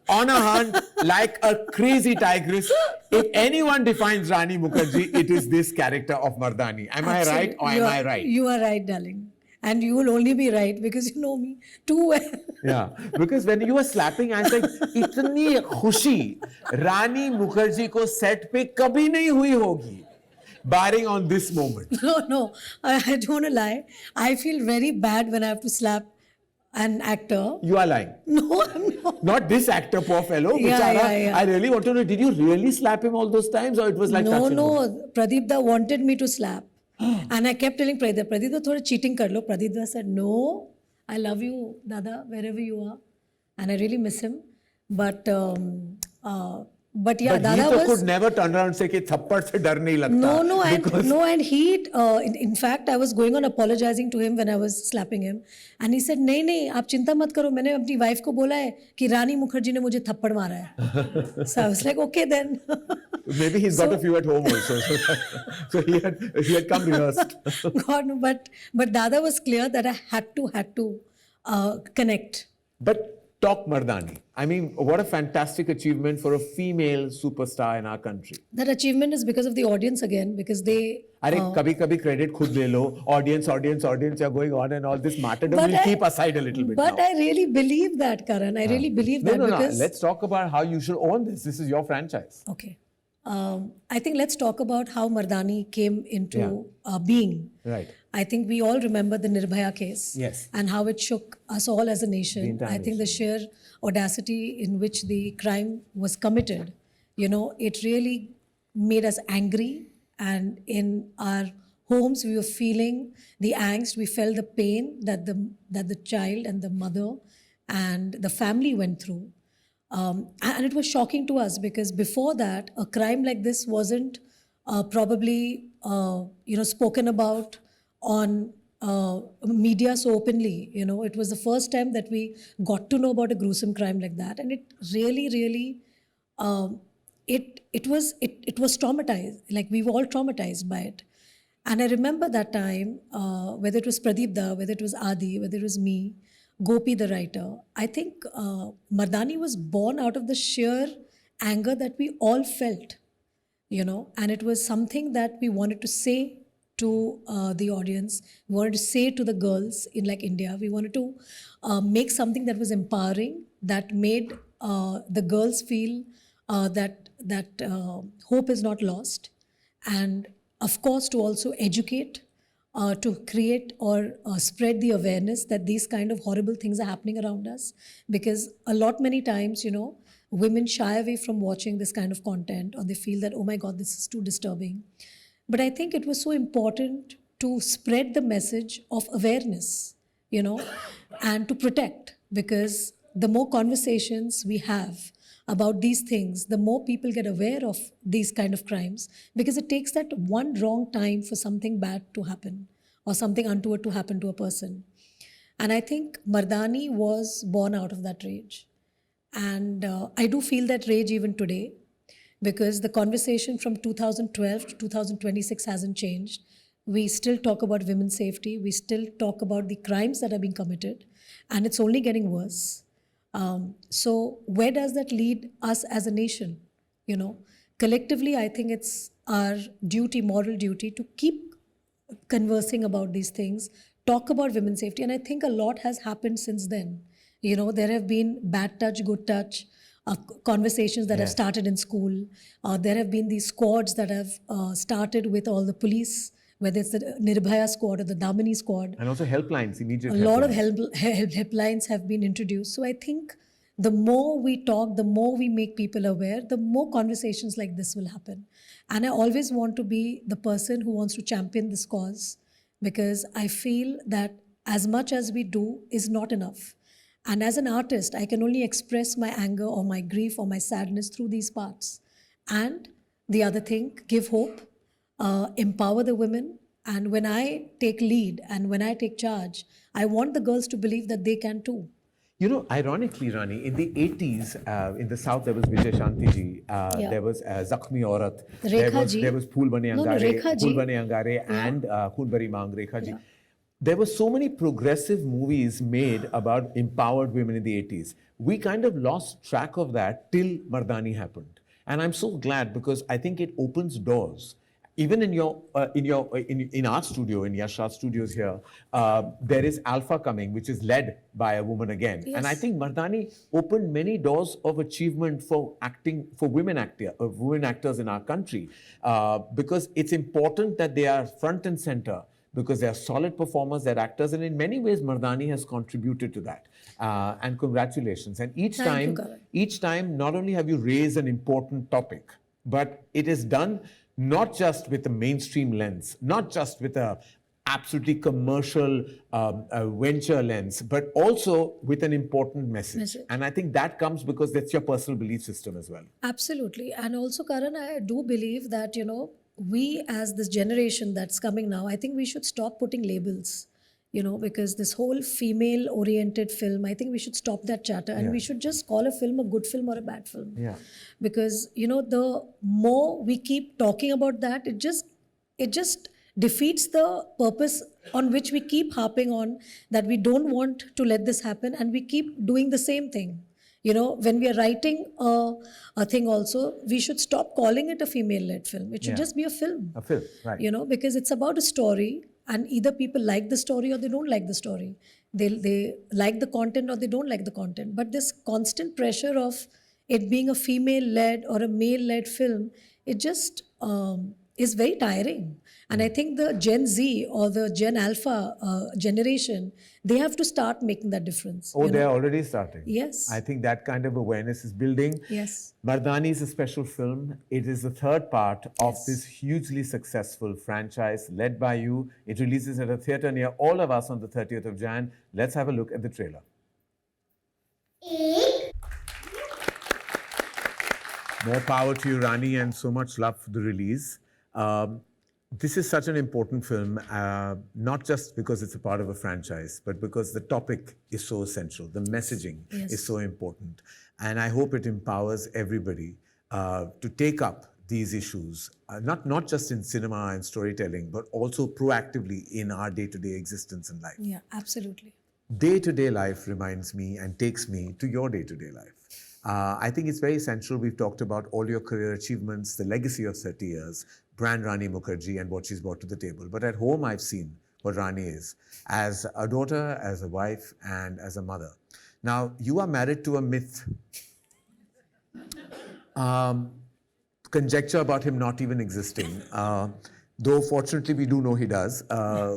on a hunt, like a crazy tigress. If anyone defines Rani Mukerji, it is this character of Mardaani. Am I right, or am I right? You are right, darling. And you will only be right because you know me too well. Yeah, because when you were slapping, I was like, इतनी खुशी रानी मुखर्जी को set पे कभी नहीं हुई होगी, barring on this moment. No, I don't want to lie. I feel very bad when I have to slap an actor. You are lying. No, I'm not. Not this actor, poor fellow. Yeah, Bichara. yeah. I really want to know, did you really slap him all those times, or it was like touch and go? No. Pradeep Da wanted me to slap. And I kept telling Pradeep Da, thoda cheating kar lo. Pradeep Da said, no, I love you, Dada, wherever you are. And I really miss him. But yeah, But Dada he was... could never turn around and say कि थप्पड़ से डर नहीं लगता. And he, in fact, I was going on apologizing to him when I was slapping him. And he said, नहीं, आप चिंता मत करो, मैंने अपनी wife को बोला है कि रानी मुखर्जी ने मुझे थप्पड़ मारा है. So I was like, okay then. Maybe he's got a few at home also. So he had come rehearsed. God, but Dada was clear that I had to connect. But talk Mardaani. I mean, what a fantastic achievement for a female superstar in our country. That achievement is because of the audience again, because they. अरे कभी-कभी credit खुद ले लो. Audience, you're going on and all this martyrdom. We'll keep aside a little bit But now. I really believe that, Karan. I really believe that No. because. Let's talk about how you should own this. This is your franchise. Okay. I think let's talk about how Mardaani came into being. Right. I think we all remember the Nirbhaya case. Yes. And how it shook us all as a The nation. entire I think the sheer audacity in which the crime was committed, it really made us angry. And in our homes, we were feeling the angst. We felt the pain that the child and the mother and the family went through. And it was shocking to us because before that, a crime like this wasn't probably spoken about on media so openly. It was the first time that we got to know about a gruesome crime like that, and it really it was traumatized. Like, we were all traumatized by it. And I remember that time, whether it was Pradeep Da, whether it was Adi, whether it was me, Gopi the writer, I think Mardaani was born out of the sheer anger that we all felt, and it was something that we wanted to say to the audience. We wanted to say to the girls in India. We wanted to make something that was empowering, that made the girls feel that hope is not lost, and of course to also educate, to create or spread the awareness that these kind of horrible things are happening around us. Because many times, women shy away from watching this kind of content, or they feel that, oh my God, this is too disturbing. But I think it was so important to spread the message of awareness, and to protect, because the more conversations we have about these things, the more people get aware of these kind of crimes, because it takes that one wrong time for something bad to happen or something untoward to happen to a person. And I think Mardaani was born out of that rage. And I do feel that rage even today, because the conversation from 2012 to 2026 hasn't changed. We still talk about women's safety. We still talk about the crimes that are being committed, and it's only getting worse. So where does that lead us as a nation? Collectively, I think it's our duty, moral duty, to keep conversing about these things, talk about women's safety. And I think a lot has happened since then. There have been bad touch, good touch, conversations that have started in school. There have been these squads that have started with all the police, whether it's the Nirbhaya squad or the Damini squad. And also helplines, immediate A lot of helplines have been introduced. So I think the more we talk, the more we make people aware, the more conversations like this will happen. And I always want to be the person who wants to champion this cause, because I feel that as much as we do is not enough. And as an artist, I can only express my anger or my grief or my sadness through these parts. And the other thing, give hope, empower the women. And when I take lead and when I take charge, I want the girls to believe that they can too. Ironically, Rani, in the 80s, in the South, there was Vijay Shanti ji, there was Zakhmi Aurat, there was Phool Bane Angare, and Khoon Bari Maang, Rekha ji. There were so many progressive movies made about empowered women in the 80s. We kind of lost track of that till Mardaani happened. And I'm so glad, because I think it opens doors. Even in our studio, in Yashraj Studios here, there is Alpha coming, which is led by a woman again. Yes. And I think Mardaani opened many doors of achievement for acting, for women actors in our country, because it's important that they are front and center, because they are solid performers, they're actors, and in many ways Mardaani has contributed to that. And congratulations. And each time, not only have you raised an important topic, but it is done not just with a mainstream lens, not just with a absolutely commercial venture lens, but also with an important message. And I think that comes because that's your personal belief system as well. Absolutely. And also, Karan, I do believe that, we as this generation that's coming now, I think we should stop putting labels, because this whole female-oriented film, I think we should stop that chatter, and we should just call a film a good film or a bad film. Yeah. Because, the more we keep talking about that, it just defeats the purpose on which we keep harping on that we don't want to let this happen, and we keep doing the same thing. When we are writing a thing also, we should stop calling it a female-led film. It should Yeah. just be a film. A film, right. Because it's about a story, and either people like the story or they don't like the story. They like the content or they don't like the content. But this constant pressure of it being a female-led or a male-led film, it just is very tiring. And I think the Gen Z or the Gen Alpha generation, they have to start making that difference. Oh, they're already starting. Yes. I think that kind of awareness is building. Yes. Mardaani is a special film. It is the third part of this hugely successful franchise led by you. It releases at a theatre near all of us on the 30th of Jan. Let's have a look at the trailer. More power to you, Rani, and so much love for the release. This is such an important film, not just because it's a part of a franchise, but because the topic is so essential. The messaging is so important. And I hope it empowers everybody to take up these issues, not just in cinema and storytelling, but also proactively in our day-to-day existence and life. Yeah, absolutely. Day-to-day life reminds me and takes me to your day-to-day life. I think it's very essential. We've talked about all your career achievements, the legacy of 30 years, brand Rani Mukerji and what she's brought to the table. But at home, I've seen what Rani is as a daughter, as a wife, and as a mother. Now, you are married to a myth. Conjecture about him not even existing. Though fortunately we do know he does.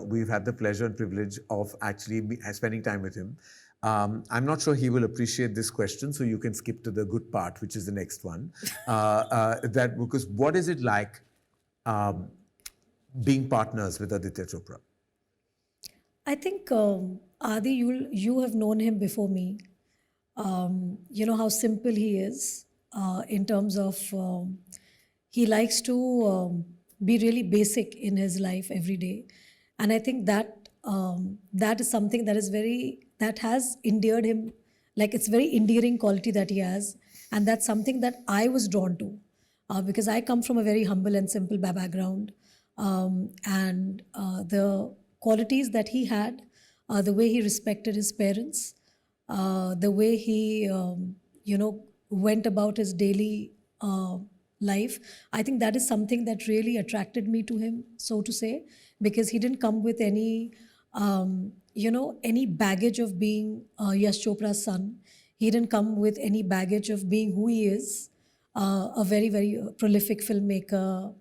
We've had the pleasure and privilege of actually spending time with him. I'm not sure he will appreciate this question, so you can skip to the good part, which is the next one. Because what is it like being partners with Aditya Chopra? I think, Adi, you have known him before me. You know how simple he is in terms of he likes to be really basic in his life every day. And I think that that is something that has endeared him, like it's very endearing quality that he has. And that's something that I was drawn to because I come from a very humble and simple background. And the qualities that he had, the way he respected his parents, the way he, went about his daily life, I think that is something that really attracted me to him, so to say, because he didn't come with any any baggage of being Yash Chopra's son. He didn't come with any baggage of being who he is, a very, very prolific filmmaker,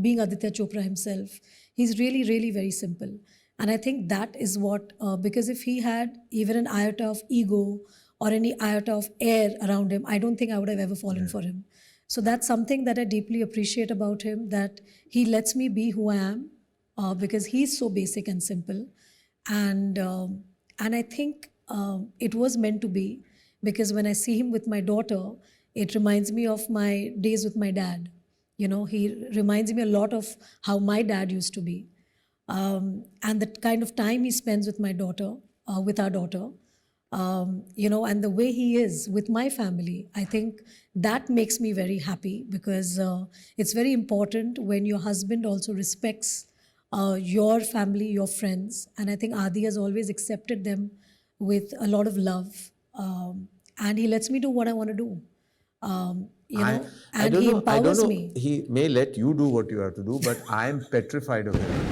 being Aditya Chopra himself. He's really, really very simple. And I think that is what, because if he had even an iota of ego or any iota of air around him, I don't think I would have ever fallen for him. So that's something that I deeply appreciate about him, that he lets me be who I am, because he's so basic and simple. And I think it was meant to be, because when I see him with my daughter, it reminds me of my days with my dad. He reminds me a lot of how my dad used to be. And the kind of time he spends with my daughter, with our daughter, and the way he is with my family, I think that makes me very happy, because it's very important when your husband also respects your family, your friends. And I think Adi has always accepted them with a lot of love. And he lets me do what I want to do. And he empowers me. He may let you do what you have to do, but I am petrified of him.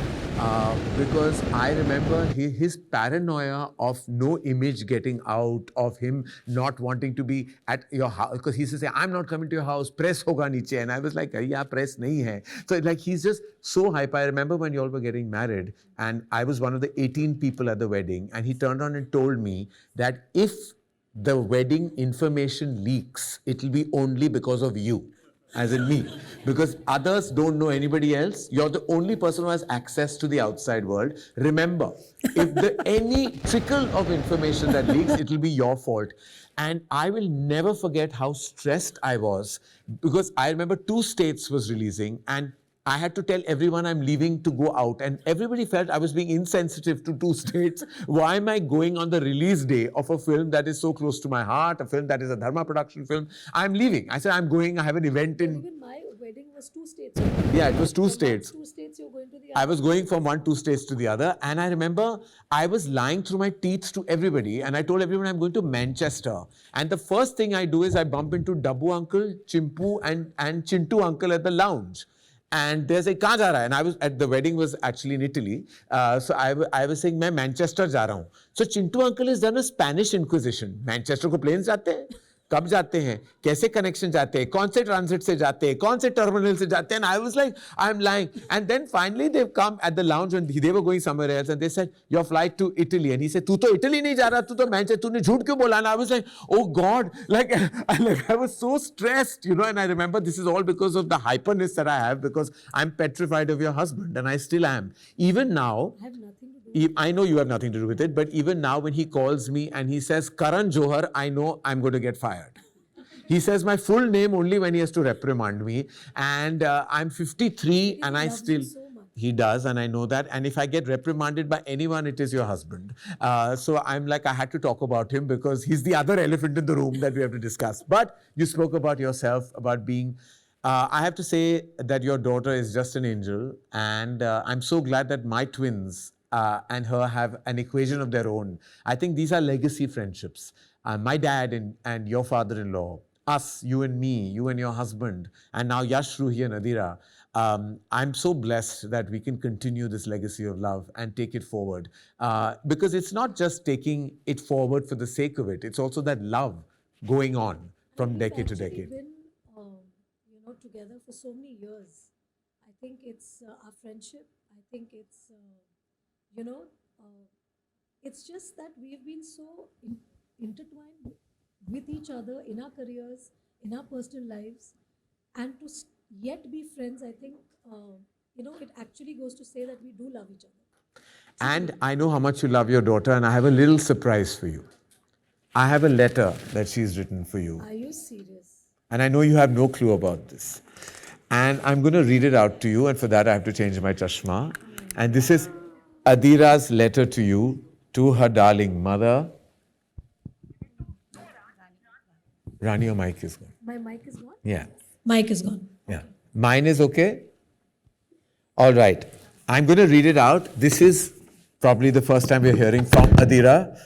Because I remember his paranoia of no image getting out, of him not wanting to be at your house, because he used to say, I'm not coming to your house, press hoga niche. And I was like, yeah, press nahi hai. So like he's just so hype. I remember when you all were getting married and I was one of the 18 people at the wedding, and he turned on and told me that if the wedding information leaks, it will be only because of you. As in me, because others don't know anybody else. You're the only person who has access to the outside world. Remember, if any trickle of information that leaks, it will be your fault. And I will never forget how stressed I was, because I remember 2 States was releasing, and I had to tell everyone I'm leaving to go out, and everybody felt I was being insensitive to 2 States. Why am I going on the release day of a film that is so close to my heart, a film that is a Dharma production film? I'm leaving. I said, I'm going, I have an event in... Even my wedding was was 2 states. Yeah, it was 2 states. 2 states you're going to the I other. was going from 2 states to the other, and I remember I was lying through my teeth to everybody, and I told everyone I'm going to Manchester. And the first thing I do is I bump into Dabbu uncle, Chimpu, and Chintu uncle at the lounge. And there's a kahan ja raha hai? And I was at the wedding was actually in Italy. So I was saying, मैं Manchester जा रहा हूँ. So Chintu uncle has done a Spanish Inquisition. Manchester को planes जाते हैं? कब जाते हैं, कैसे कनेक्शन जाते हैं, कौन से ट्रांजिट से जाते हैं, कौन से टर्मिनल से जाते हैं. And I was like, I'm lying. And then finally they've come at the lounge and they were going somewhere else and they said, your flight to Italy. And he said, तू तो Italy नहीं जा रहा, तू तो Manchester, तूने झूठ क्यों बोला? And I was like, oh God, I was so stressed, you know. And I remember this is all because of the hyperness that I have, because I'm petrified of your husband, and I still am. Even now, I have nothing to do. I know you have nothing to do with it, but even now when he calls me and he says, Karan Johar, I know I'm going to get fired. He says my full name only when he has to reprimand me. And I'm 53 and I loves still... you so much. He does, and I know that. And if I get reprimanded by anyone, it is your husband. So I'm like, I had to talk about him because he's the other elephant in the room that we have to discuss. But you spoke about yourself, about being... I have to say that your daughter is just an angel. And I'm so glad that my twins and her have an equation of their own. I think these are legacy friendships. My dad and your father-in-law, us, you and me, you and your husband, and now Yash, Ruhi and Adira. I'm so blessed that we can continue this legacy of love and take it forward. Because it's not just taking it forward for the sake of it. It's also that love going on from decade to decade. We've been, together for so many years. I think it's our friendship. I think it's, it's just that we've been so intertwined with each other in our careers, in our personal lives, and to yet be friends. I think, it actually goes to say that we do love each other. And I know how much you love your daughter, and I have a little surprise for you. I have a letter that she's written for you. Are you serious? And I know you have no clue about this. And I'm going to read it out to you, and for that I have to change my chashma. And this is Adira's letter to you, to her darling mother. Rani, your mic is gone. My mic is gone? Yeah. Mic is gone. Yeah. Mine is okay? All right. I'm going to read it out. This is probably the first time we're hearing from Adira.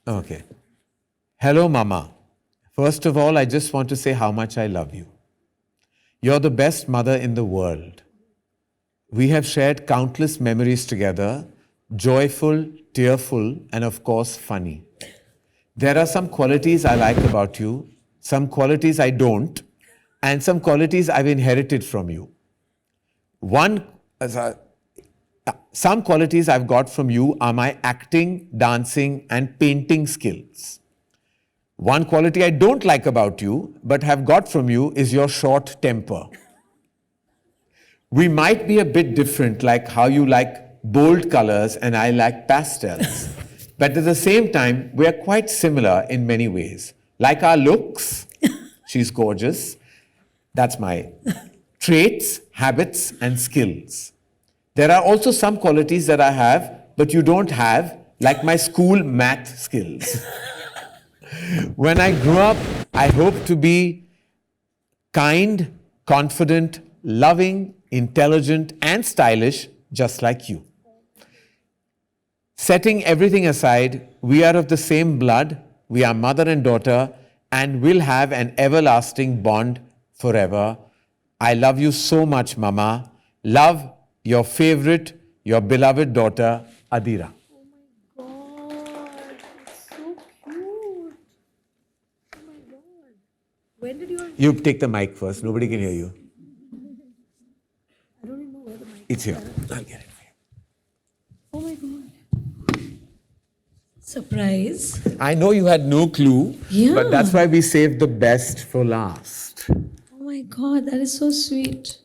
Okay. Hello, Mama. First of all, I just want to say how much I love you. You're the best mother in the world. We have shared countless memories together, joyful, tearful, and of course, funny. There are some qualities I like about you, some qualities I don't, and some qualities I've inherited from you. Some qualities I've got from you are my acting, dancing, and painting skills. One quality I don't like about you, but have got from you, is your short temper. We might be a bit different, like how you like bold colors and I like pastels. But at the same time, we are quite similar in many ways. Like our looks, she's gorgeous. That's my traits, habits, and skills. There are also some qualities that I have, but you don't have, like my school math skills. When I grow up, I hope to be kind, confident, loving, intelligent, and stylish, just like you. Setting everything aside, we are of the same blood, we are mother and daughter, and will have an everlasting bond forever. I love you so much, Mama. Love, your favorite, your beloved daughter, Adira. Oh my God, it's so cute. Oh my God. When did You take the mic first. Nobody can hear you. I don't even know where the mic It's here. I'll get it for you. Oh my God. Surprise. I know you had no clue, Yeah. but that's why we saved the best for last. Oh my God, that is so sweet.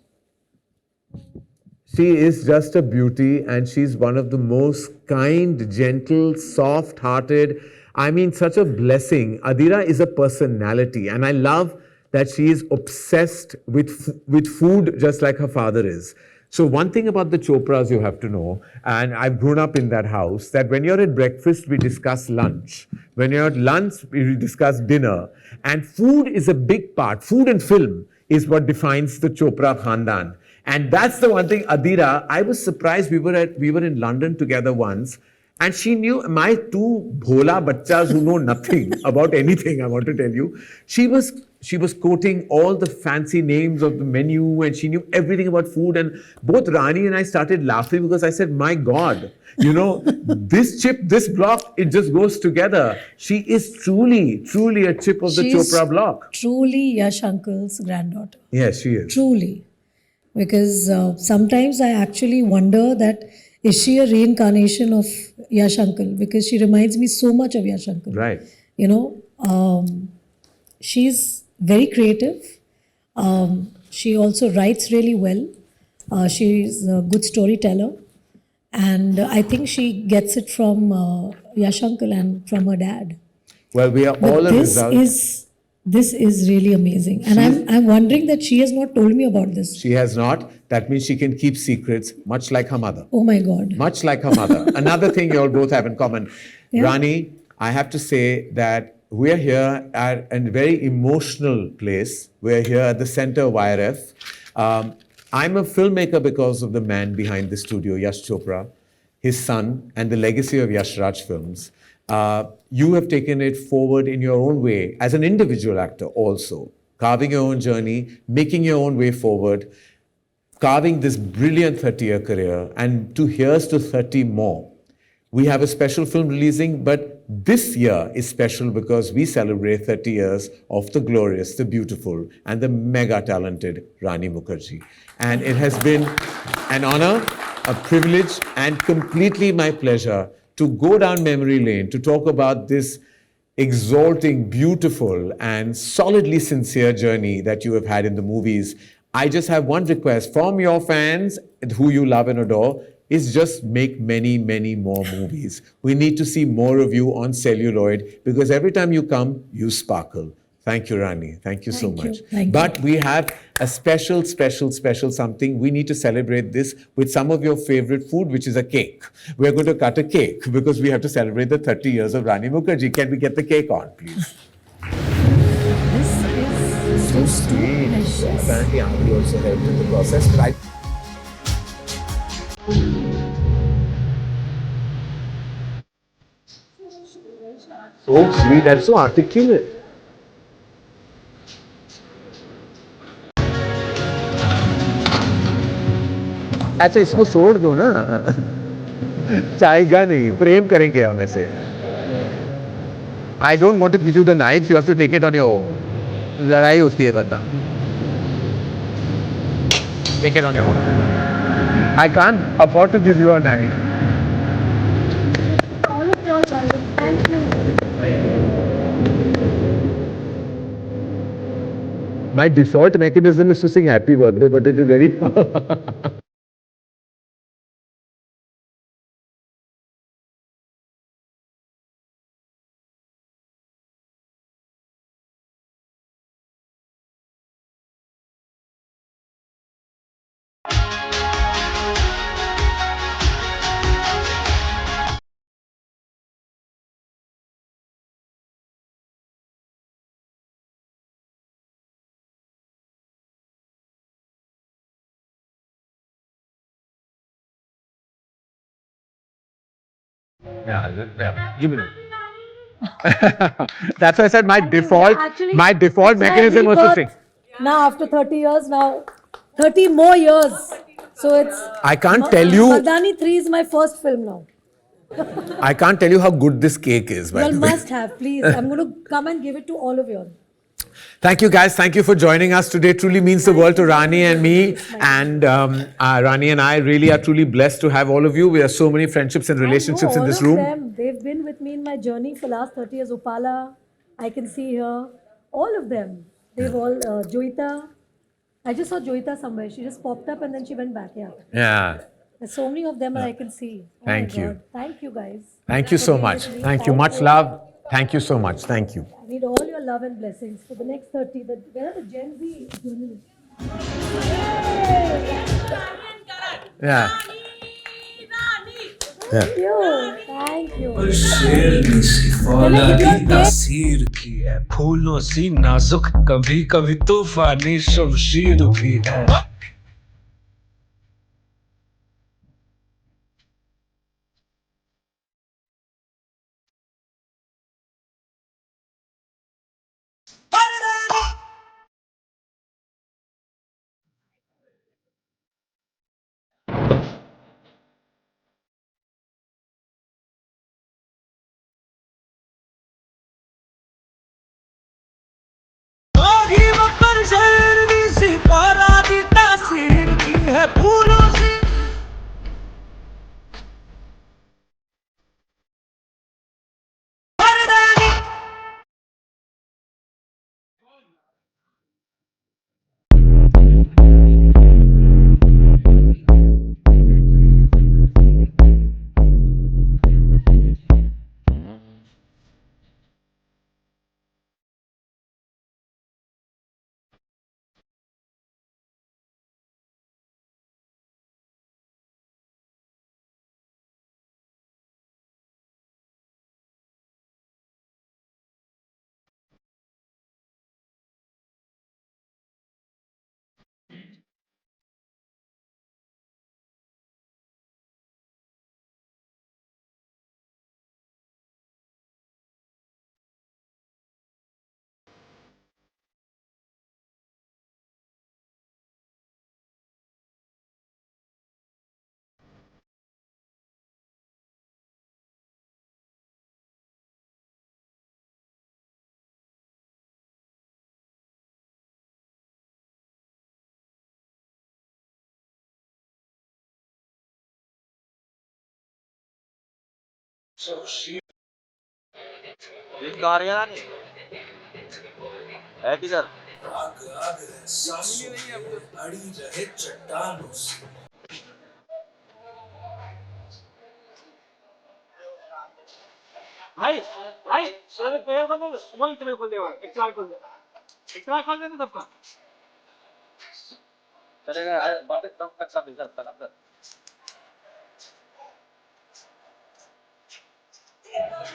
She is just a beauty, and she's one of the most kind, gentle, soft-hearted. I mean, such a blessing. Adira is a personality, and I love that she is obsessed with food just like her father is. So one thing about the Chopras you have to know, and I've grown up in that house, that when you're at breakfast, we discuss lunch. When you're at lunch, we discuss dinner. And food is a big part. Food and film is what defines the Chopra Khandan. And that's the one thing, Adira, I was surprised. We were in London together once, and she knew my two bhola bachchas who know nothing about anything, I want to tell you. She was quoting all the fancy names of the menu, and she knew everything about food. And both Rani and I started laughing because I said, my God, you know, this chip, this block, it just goes together. She is truly, truly a chip of the Chopra block. Truly Yash Uncle's granddaughter. Yes, she is. Truly. Because sometimes I actually wonder that is she a reincarnation of Yash Uncle? Because she reminds me so much of Yash Uncle. Right. You know, she's very creative. She also writes really well. She's a good storyteller. And I think she gets it from Yash Uncle and from her dad. Well, we are all a result. This is really amazing. And I'm wondering that she has not told me about this. She has not. That means she can keep secrets, much like her mother. Oh my God. Much like her mother. Another thing you all both have in common. Yeah. Rani, I have to say that we're here at a very emotional place. We're here at the center of YRF. I'm a filmmaker because of the man behind the studio, Yash Chopra, his son, and the legacy of Yash Raj Films. You have taken it forward in your own way as an individual actor also, carving your own journey, making your own way forward, carving this brilliant 30-year career, and here's to 30 more. We have a special film releasing, but this year is special because we celebrate 30 years of the glorious, the beautiful, and the mega talented Rani Mukerji. And it has been an honor, a privilege, and completely my pleasure to go down memory lane, to talk about this exalting, beautiful, and solidly sincere journey that you have had in the movies. I just have one request from your fans, who you love and adore, is just make many, many more movies. We need to see more of you on celluloid, because every time you come, you sparkle. Thank you, Rani. Thank you so much. But we have a special something. We need to celebrate this with some of your favorite food, which is a cake. We're going to cut a cake because we have to celebrate the 30 years of Rani Mukerji. Can we get the cake on, please? This is so sweet. Apparently, Auntie also helped in the process. Right? So sweet and so articulate. अच्छा इसको छोड़ दो ना चाहेगा नहीं प्रेम करेंगे हम ऐसे I don't want to give you the knife, you have to take it on your own. लड़ाई होती है बता Take it on your own. I can't afford to give you a knife. Thank you. My default mechanism is to sing happy birthday, but it is very Yeah, give me that. That's why I said my default mechanism was to sing. Now after 30 years, now 30 more years. So it's... I can't tell you... Mardaani 3 is my first film now. I can't tell you how good this cake is, by You all the way. must have, please. I'm going to come and give it to all of you all. Thank you, guys. Thank you for joining us today. Truly means the world to Rani and me. And Rani and I really are truly blessed to have all of you. We have so many friendships and relationships in this room. All of them, they've been with me in my journey for last 30 years. Upala, I can see her. All of them. They've all... Joita. I just saw Joita somewhere. She just popped up and then she went back. Yeah. Yeah. There's so many of them that I can see. Oh Thank you. God. Thank you, guys. Thank you so much. Thank you. Much love. Thank you so much. Thank you. I need all your love and blessings for the next 30. Where are the Gen Z journalists? Yeah. Thank you. Thank पर शेरनी सी फौलादी तासीर की है, फूलों सी नाजुक, कभी कभी तूफानी शमशीर भी है। पर शेरनी सी फौलादी तासीर की है, फूलों सी अड़ी रहे चट्टानों से। भाई भाई सर पेड़ को बोल तुम्हें खोल देगा, एक्स्ट्रा खोल दे, एक्स्ट्रा खोल दे सबका चलेगा। बातें तब तक सब इधर तक